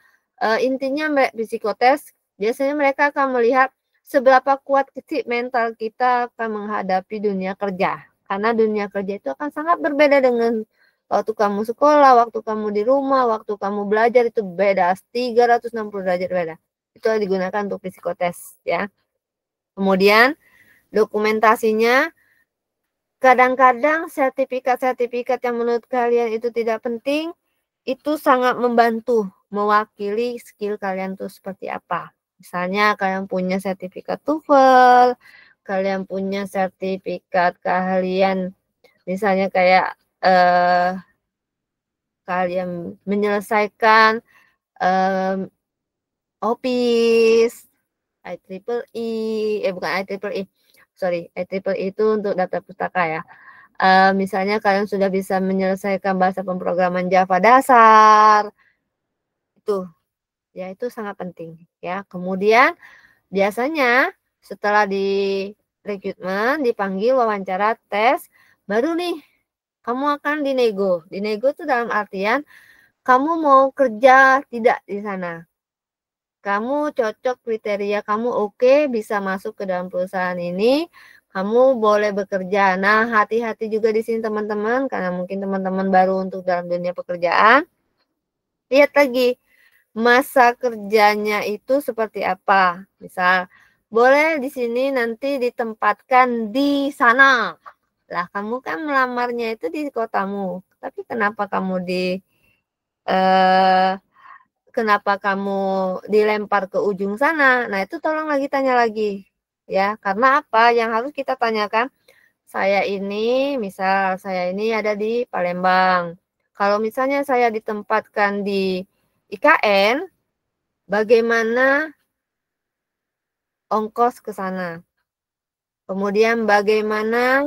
intinya psikotes. Biasanya mereka akan melihat seberapa kuat sih mental kita akan menghadapi dunia kerja. Karena dunia kerja itu akan sangat berbeda dengan Waktu kamu sekolah, waktu kamu di rumah, waktu kamu belajar itu beda, 360 derajat beda. Itu digunakan untuk psikotes ya. Kemudian dokumentasinya, kadang-kadang sertifikat-sertifikat yang menurut kalian itu tidak penting, itu sangat membantu mewakili skill kalian tuh seperti apa. Misalnya kalian punya sertifikat TOEFL, kalian punya sertifikat keahlian, misalnya kayak kalian menyelesaikan Office, IEEE, bukan IEEE, sorry, IEEE itu untuk data pustaka ya. Misalnya kalian sudah bisa menyelesaikan bahasa pemrograman Java dasar, itu ya itu sangat penting ya. Kemudian biasanya setelah di rekrutmen, dipanggil wawancara tes, baru nih kamu akan dinego. Dinego itu dalam artian kamu mau kerja tidak di sana. Kamu cocok kriteria kamu oke, bisa masuk ke dalam perusahaan ini, kamu boleh bekerja. Nah, hati-hati juga di sini teman-teman, karena mungkin teman-teman baru untuk dalam dunia pekerjaan. Lihat lagi, masa kerjanya itu seperti apa. Misal, boleh di sini nanti ditempatkan di sana. Lah, kamu kan melamarnya itu di kotamu. Tapi kenapa kamu kenapa kamu dilempar ke ujung sana? Nah, itu tolong lagi tanya lagi. Ya, karena apa? Yang harus kita tanyakan, misal saya ini ada di Palembang. Kalau misalnya saya ditempatkan di IKN, bagaimana ongkos ke sana? Kemudian bagaimana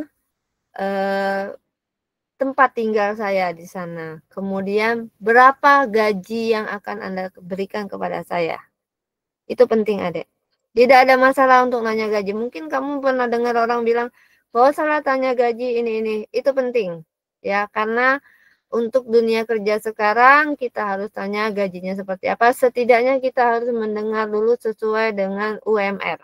tempat tinggal saya di sana? Kemudian berapa gaji yang akan Anda berikan kepada saya? Itu penting, Adek. Tidak ada masalah untuk nanya gaji. Mungkin kamu pernah dengar orang bilang, "Oh, salah tanya gaji ini." Itu penting. Ya, karena untuk dunia kerja sekarang kita harus tanya gajinya seperti apa. Setidaknya kita harus mendengar dulu sesuai dengan UMR.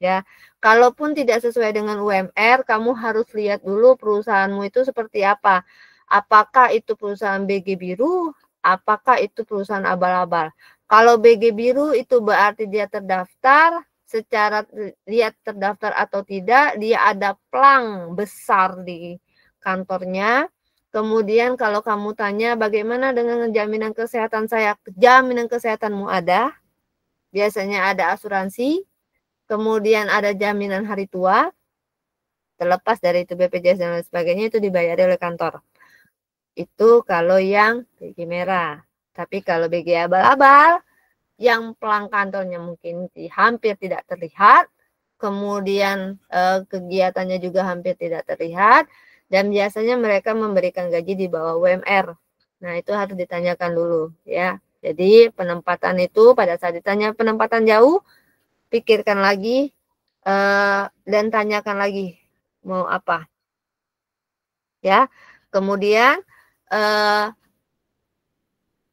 Ya, kalaupun tidak sesuai dengan UMR, kamu harus lihat dulu perusahaanmu itu seperti apa. Apakah itu perusahaan BG Biru? Apakah itu perusahaan abal-abal? Kalau BG Biru itu berarti dia terdaftar, secara lihat terdaftar atau tidak, dia ada plang besar di kantornya. Kemudian kalau kamu tanya bagaimana dengan jaminan kesehatan saya, jaminan kesehatanmu ada, biasanya ada asuransi, kemudian ada jaminan hari tua, terlepas dari itu BPJS dan lain sebagainya itu dibayar oleh kantor. Itu kalau yang BG merah. Tapi kalau BG abal-abal, yang pelang kantornya mungkin hampir tidak terlihat, kemudian kegiatannya juga hampir tidak terlihat, dan biasanya mereka memberikan gaji di bawah UMR. Nah, itu harus ditanyakan dulu ya. Jadi penempatan itu pada saat ditanya penempatan jauh, pikirkan lagi dan tanyakan lagi mau apa ya. Kemudian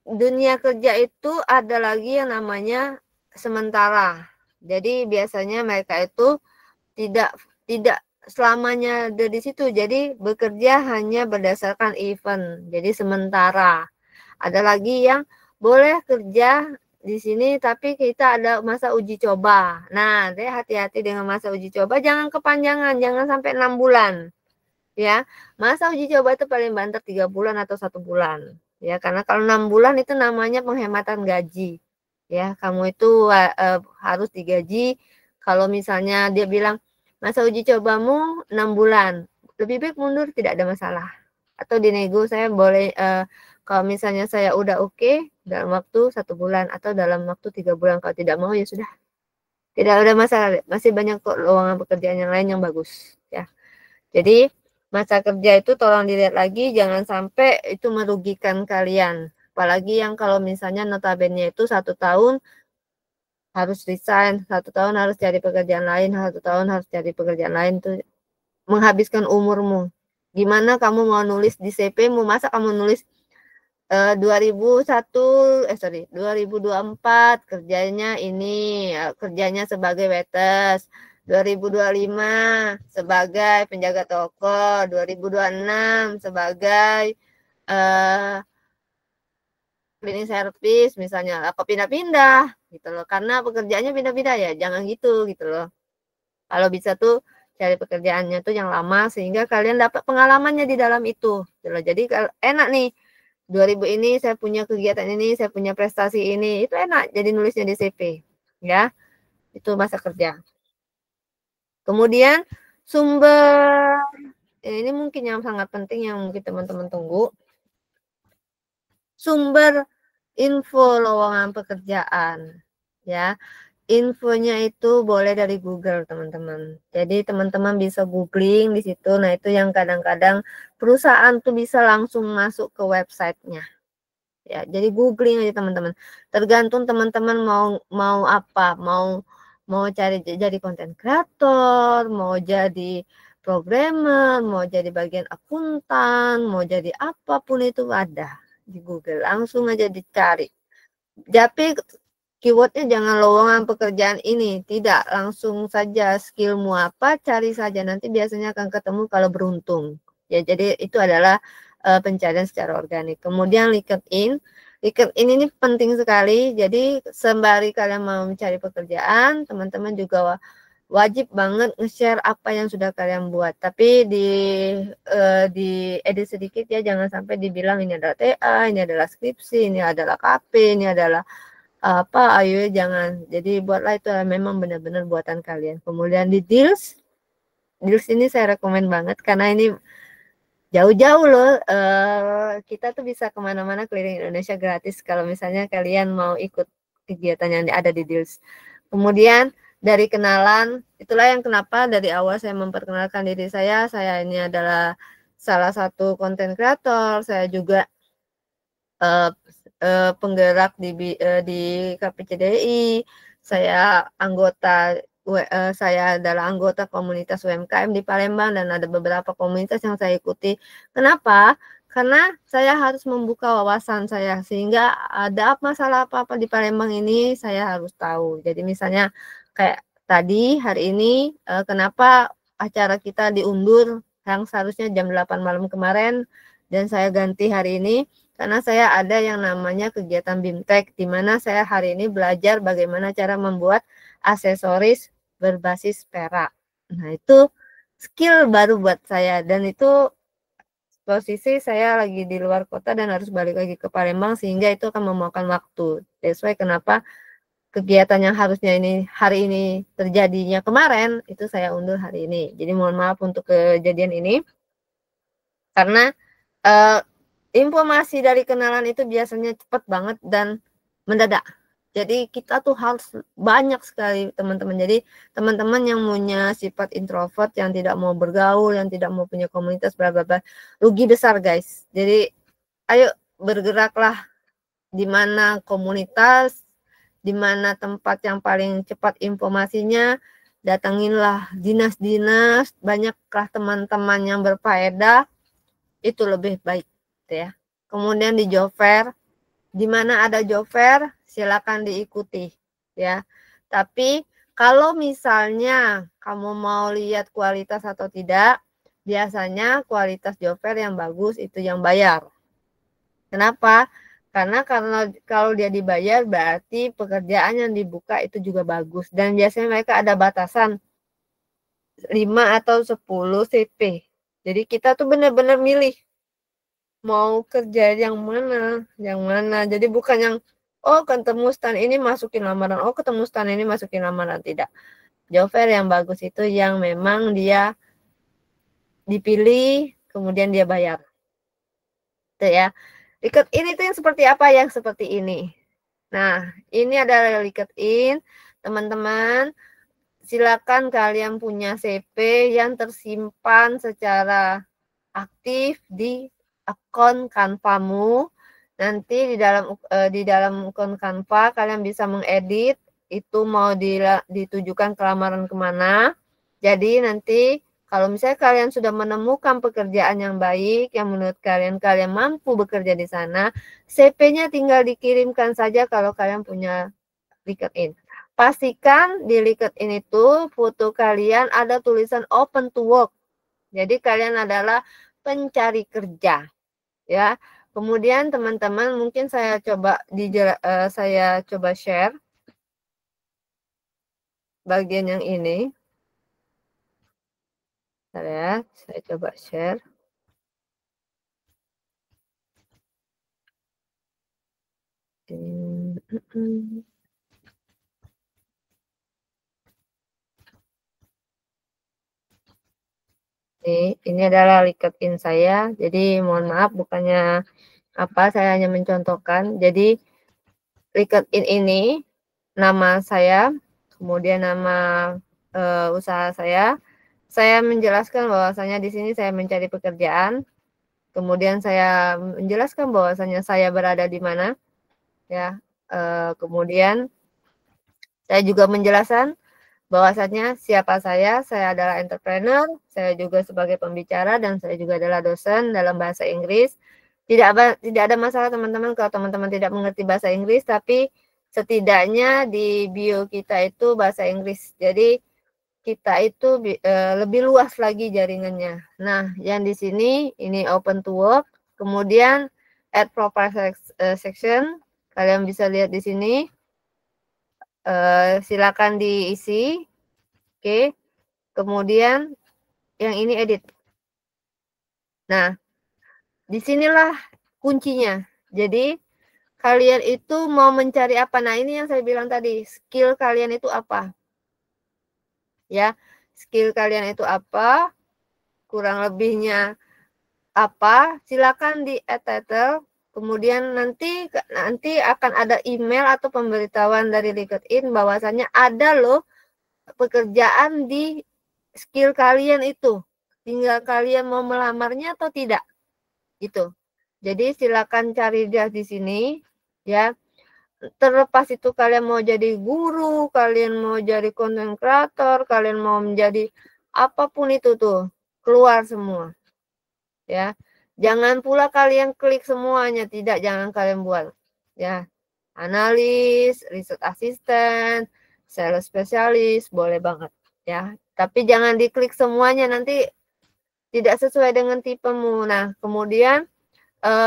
dunia kerja itu ada lagi yang namanya sementara. Jadi biasanya mereka itu tidak selamanya ada di situ. Jadi bekerja hanya berdasarkan event. Jadi sementara. Ada lagi yang boleh kerja di sini tapi kita ada masa uji coba. Nah, hati-hati dengan masa uji coba, jangan kepanjangan, jangan sampai 6 bulan. Ya, masa uji coba itu paling banter 3 bulan atau 1 bulan. Ya, karena kalau 6 bulan itu namanya penghematan gaji. Ya, kamu itu harus digaji. Kalau misalnya dia bilang masa uji cobamu 6 bulan, lebih baik mundur, tidak ada masalah. Atau dinego, saya boleh kalau misalnya saya udah oke dalam waktu 1 bulan atau dalam waktu 3 bulan, kalau tidak mau ya sudah. Tidak ada masalah, masih banyak kok lowongan pekerjaan yang lain yang bagus ya. Jadi masa kerja itu tolong dilihat lagi, jangan sampai itu merugikan kalian. Apalagi yang kalau misalnya notabene itu 1 tahun harus resign, 1 tahun harus cari pekerjaan lain, 1 tahun harus cari pekerjaan lain, tuh menghabiskan umurmu. Gimana kamu mau nulis di CV-mu, masa kamu nulis 2024 kerjanya ini, kerjanya sebagai waitress, 2025 sebagai penjaga toko, 2026 sebagai cleaning service misalnya, apa pindah-pindah gitu loh, karena pekerjaannya pindah-pindah ya, jangan gitu loh. Kalau bisa tuh cari pekerjaannya tuh yang lama sehingga kalian dapat pengalamannya di dalam itu, gitu loh. Jadi enak nih, 2000 ini saya punya kegiatan ini, saya punya prestasi ini, itu enak jadi nulisnya di CV, ya. Itu masa kerja. Kemudian sumber, ini mungkin yang sangat penting yang mungkin teman-teman tunggu. Sumber info lowongan pekerjaan, ya. Infonya itu boleh dari Google, teman-teman. Jadi teman-teman bisa googling di situ. Nah, itu yang kadang-kadang perusahaan tuh bisa langsung masuk ke websitenya. Ya, jadi googling aja teman-teman. Tergantung teman-teman mau mau apa, mau mau cari jadi konten kreator, mau jadi programmer, mau jadi bagian akuntan, mau jadi apapun itu ada di Google. Langsung aja dicari. Tapi keywordnya jangan lowongan pekerjaan ini, tidak, langsung saja skillmu apa, cari saja, nanti biasanya akan ketemu kalau beruntung. Ya, jadi itu adalah pencarian secara organik. Kemudian LinkedIn, LinkedIn ini penting sekali, jadi sembari kalian mau mencari pekerjaan, teman-teman juga wajib banget nge-share apa yang sudah kalian buat. Tapi di edit sedikit ya, jangan sampai dibilang ini adalah TA, ini adalah skripsi, ini adalah KP, ini adalah apa, ayo jangan. Jadi buatlah itu memang benar-benar buatan kalian. Kemudian di Deals ini saya rekomen banget karena ini jauh-jauh loh. Kita tuh bisa kemana-mana keliling Indonesia gratis kalau misalnya kalian mau ikut kegiatan yang ada di Deals. Kemudian dari kenalan, itulah yang kenapa dari awal saya memperkenalkan diri saya ini adalah salah satu konten kreator, saya juga penggerak di KPCDI, saya adalah anggota komunitas UMKM di Palembang dan ada beberapa komunitas yang saya ikuti. Kenapa? Karena saya harus membuka wawasan saya sehingga ada masalah apa-apa di Palembang ini saya harus tahu. Jadi misalnya kayak tadi hari ini kenapa acara kita diundur yang seharusnya jam 8 malam kemarin dan saya ganti hari ini karena saya ada yang namanya kegiatan BIMTEK, di mana saya hari ini belajar bagaimana cara membuat aksesoris berbasis perak. Nah, itu skill baru buat saya, dan itu posisi saya lagi di luar kota dan harus balik lagi ke Palembang, sehingga itu akan memakan waktu. That's why kenapa kegiatan yang harusnya ini hari ini terjadinya kemarin, itu saya undur hari ini. Jadi mohon maaf untuk kejadian ini, karena informasi dari kenalan itu biasanya cepat banget dan mendadak. Jadi kita tuh harus banyak sekali teman-teman. Jadi teman-teman yang punya sifat introvert, yang tidak mau bergaul, yang tidak mau punya komunitas, bla bla bla, rugi besar guys. Jadi ayo bergeraklah di mana komunitas, di mana tempat yang paling cepat informasinya, datanginlah dinas-dinas, banyaklah teman-teman yang berfaedah, itu lebih baik. Ya. Kemudian di job fair, di mana ada job fair silakan diikuti ya. Tapi kalau misalnya kamu mau lihat kualitas atau tidak, biasanya kualitas job fair yang bagus itu yang bayar. Kenapa? Karena kalau dia dibayar berarti pekerjaan yang dibuka itu juga bagus, dan biasanya mereka ada batasan 5 atau 10 CP. Jadi kita tuh benar-benar milih mau kerja yang mana. Jadi bukan yang ketemu stan ini masukin lamaran, ketemu stan ini masukin lamaran, tidak. Job fair yang bagus itu yang memang dia dipilih kemudian dia bayar. Itu ya. LinkedIn itu yang seperti apa? Yang seperti ini. Nah, ini adalah LinkedIn, teman-teman. Silakan kalian punya CV yang tersimpan secara aktif di akun Canva-mu. Nanti di dalam akun Canva kalian bisa mengedit itu mau ditujukan ke lamaran kemana. Jadi nanti kalau misalnya kalian sudah menemukan pekerjaan yang baik, yang menurut kalian mampu bekerja di sana, CV-nya tinggal dikirimkan saja kalau kalian punya LinkedIn. Pastikan di LinkedIn itu foto kalian ada tulisan open to work. Jadi kalian adalah pencari kerja, ya. kemudian teman-teman mungkin saya coba share bagian yang ini. Bentar ya, saya coba share. Ini adalah LinkedIn saya. Jadi mohon maaf bukannya apa, saya hanya mencontohkan. Jadi LinkedIn ini nama saya, kemudian nama usaha saya. Saya menjelaskan bahwasanya di sini saya mencari pekerjaan. Kemudian saya menjelaskan bahwasanya saya berada di mana, ya. Kemudian saya juga menjelaskan bahwasanya siapa saya adalah entrepreneur, saya juga sebagai pembicara, dan saya juga adalah dosen dalam bahasa Inggris. Tidak ada masalah teman-teman kalau teman-teman tidak mengerti bahasa Inggris, tapi setidaknya di bio kita itu bahasa Inggris. Jadi kita itu lebih luas lagi jaringannya. Nah, yang di sini ini open to work, kemudian add profile section, kalian bisa lihat di sini. Silakan diisi. Oke. Kemudian yang ini edit. Nah, disinilah kuncinya. Jadi kalian itu mau mencari apa? Nah, ini yang saya bilang tadi, skill kalian itu apa? Ya, skill kalian itu apa? Kurang lebihnya apa? Silakan di add title. Kemudian nanti akan ada email atau pemberitahuan dari LinkedIn bahwasanya ada loh pekerjaan di skill kalian itu. Tinggal kalian mau melamarnya atau tidak. Gitu. Jadi silakan cari dia di sini ya. Terlepas itu kalian mau jadi guru, kalian mau jadi content creator, kalian mau menjadi apapun itu tuh, keluar semua. Ya. Jangan pula kalian klik semuanya, tidak, jangan kalian buat. Ya. Analis, research assistant, sales spesialis, boleh banget ya. Tapi jangan diklik semuanya, nanti tidak sesuai dengan tipemu. Nah, kemudian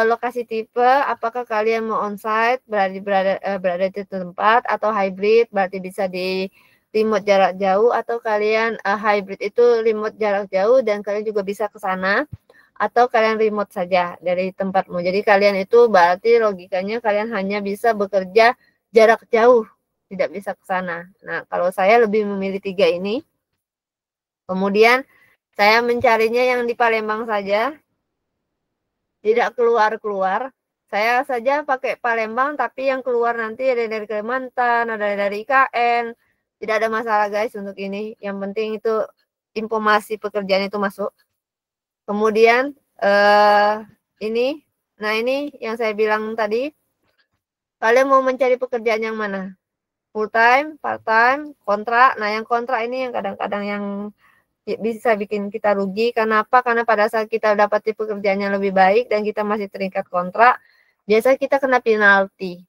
lokasi tipe, apakah kalian mau onsite, berada di tempat, atau hybrid, berarti bisa di remote jarak jauh, atau kalian hybrid itu remote jarak jauh dan kalian juga bisa ke sana, atau kalian remote saja dari tempatmu. Jadi kalian itu berarti logikanya kalian hanya bisa bekerja jarak jauh, tidak bisa ke sana. Nah, kalau saya lebih memilih 3 ini. Kemudian saya mencarinya yang di Palembang saja, tidak keluar-keluar. Saya saja pakai Palembang, tapi yang keluar nanti ada dari Kalimantan, ada dari IKN. Tidak ada masalah guys untuk ini. Yang penting itu informasi pekerjaan itu masuk. Kemudian ini, nah ini yang saya bilang tadi, kalian mau mencari pekerjaan yang mana? Full time, part time, kontrak. Nah yang kontrak ini yang kadang-kadang yang bisa bikin kita rugi. Kenapa? Karena pada saat kita dapat pekerjaan yang lebih baik dan kita masih terikat kontrak, biasanya kita kena penalti.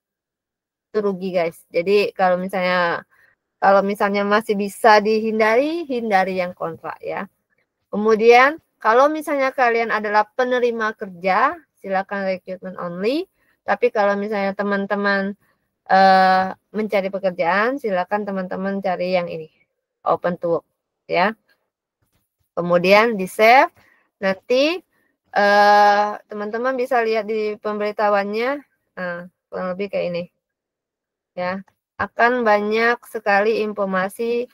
Itu rugi guys. Jadi kalau misalnya masih bisa dihindari, hindari yang kontrak ya. Kemudian kalau misalnya kalian adalah penerima kerja, silakan recruitment only. Tapi kalau misalnya teman-teman mencari pekerjaan, silakan teman-teman cari yang ini, open to work ya. Kemudian di save, nanti teman-teman bisa lihat di pemberitahuannya, kurang lebih kayak ini ya. Akan banyak sekali informasi,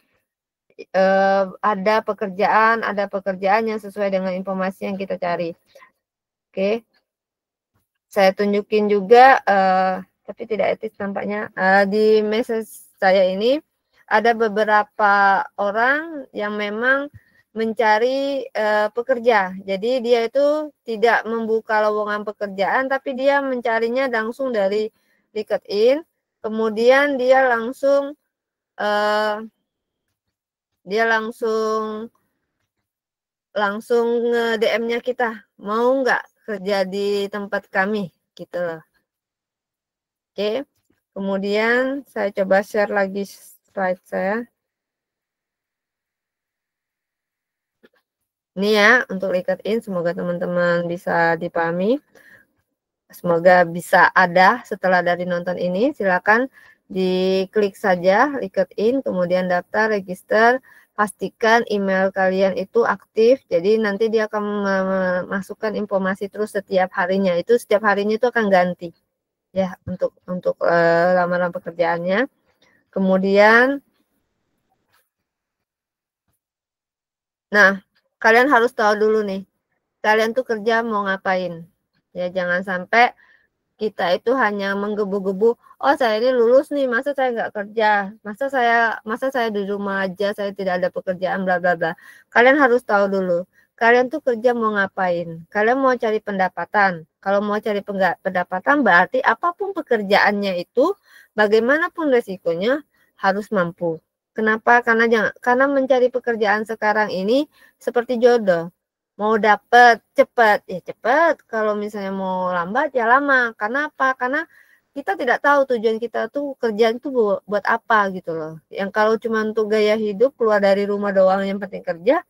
ada pekerjaan yang sesuai dengan informasi yang kita cari. Oke. Saya tunjukin juga, tapi tidak etis tampaknya, di message saya ini ada beberapa orang yang memang mencari pekerja. Jadi dia itu tidak membuka lowongan pekerjaan, tapi dia mencarinya langsung dari LinkedIn. Kemudian dia langsung nge-DM-nya kita, mau nggak kerja di tempat kami, gitu loh. Oke, kemudian saya coba share lagi slide saya. Ini ya untuk LinkedIn, semoga teman-teman bisa dipahami. Semoga bisa ada setelah dari nonton ini. Silakan diklik saja LinkedIn, kemudian daftar, register, pastikan email kalian itu aktif. Jadi nanti dia akan memasukkan informasi terus setiap harinya. Itu setiap harinya itu akan ganti ya untuk lamaran pekerjaannya. Kemudian, nah kalian harus tahu dulu nih, kalian tuh kerja mau ngapain. Ya jangan sampai kita itu hanya menggebu-gebu, oh saya ini lulus nih, masa saya nggak kerja, masa saya di rumah aja, saya tidak ada pekerjaan, bla bla bla. Kalian harus tahu dulu, kalian tuh kerja mau ngapain. Kalian mau cari pendapatan. Kalau mau cari pendapatan berarti apapun pekerjaannya itu, bagaimanapun resikonya harus mampu. Kenapa? Karena mencari pekerjaan sekarang ini seperti jodoh. Mau dapet cepat ya cepat, kalau misalnya mau lambat ya lama. Karena apa? Karena kita tidak tahu tujuan kita tuh kerjaan tuh buat apa gitu loh. Yang kalau cuma untuk gaya hidup, keluar dari rumah doang yang penting kerja,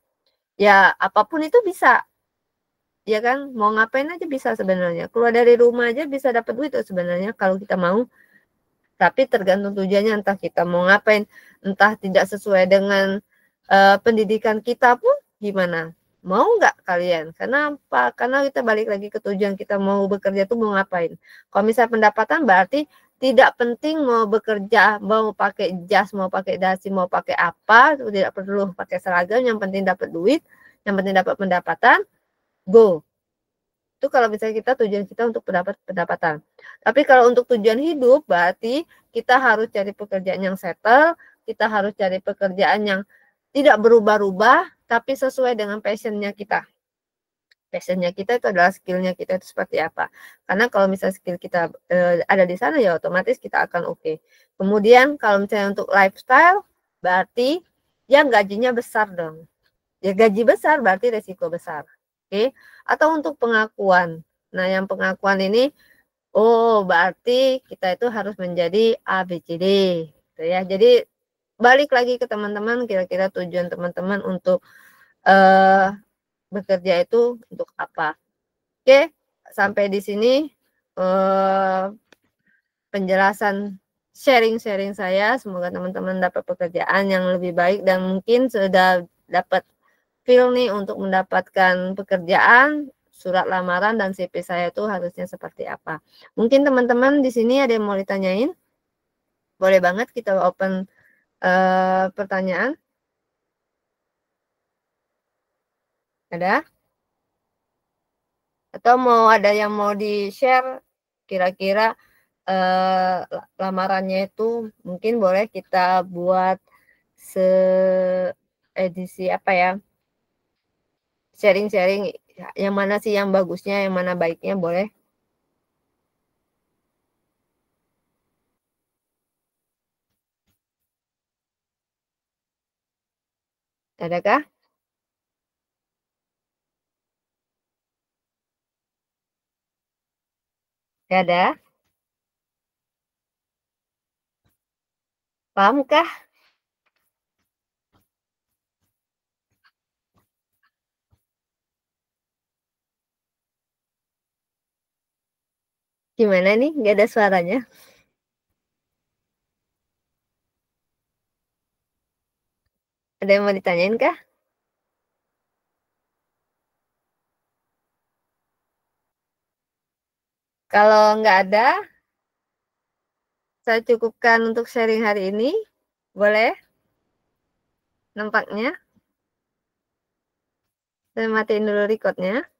ya apapun itu bisa. Ya kan? Mau ngapain aja bisa sebenarnya. Keluar dari rumah aja bisa dapat duit tuh sebenarnya kalau kita mau. Tapi tergantung tujuannya, entah kita mau ngapain, entah tidak sesuai dengan pendidikan kita pun gimana. Mau nggak kalian? Kenapa? Karena kita balik lagi ke tujuan kita mau bekerja tuh mau ngapain. Kalau misalnya pendapatan berarti tidak penting mau bekerja, mau pakai jas, mau pakai dasi, mau pakai apa, tidak perlu pakai seragam, yang penting dapat duit, yang penting dapat pendapatan, go. Itu kalau misalnya tujuan kita untuk pendapatan. Tapi kalau untuk tujuan hidup berarti kita harus cari pekerjaan yang settle, kita harus cari pekerjaan yang tidak berubah-ubah tapi sesuai dengan passionnya kita. Passionnya kita itu adalah skillnya kita itu seperti apa. Karena kalau misalnya skill kita ada di sana ya otomatis kita akan oke. Kemudian kalau misalnya untuk lifestyle berarti yang gajinya besar dong. Ya gaji besar berarti resiko besar. Oke. Atau untuk pengakuan. Nah, yang pengakuan ini oh berarti kita itu harus menjadi A B C D gitu ya. Jadi balik lagi ke teman-teman, kira-kira tujuan teman-teman untuk bekerja itu untuk apa. Oke, sampai di sini penjelasan sharing-sharing saya. Semoga teman-teman dapat pekerjaan yang lebih baik dan mungkin sudah dapat feel nih untuk mendapatkan pekerjaan, surat lamaran dan CV saya itu harusnya seperti apa. Mungkin teman-teman di sini ada yang mau ditanyain? Boleh banget kita open pertanyaan. Ada? Atau mau ada yang mau di-share kira-kira lamarannya itu mungkin boleh kita buat edisi apa ya? Sharing-sharing yang mana sih yang bagusnya, yang mana baiknya boleh. Adakah? Tidak ada? Pahamkah? Gimana nih? Nggak ada suaranya. Ada yang mau ditanyain kah? Kalau nggak ada, saya cukupkan untuk sharing hari ini. Boleh? Nampaknya. Saya matiin dulu recordnya.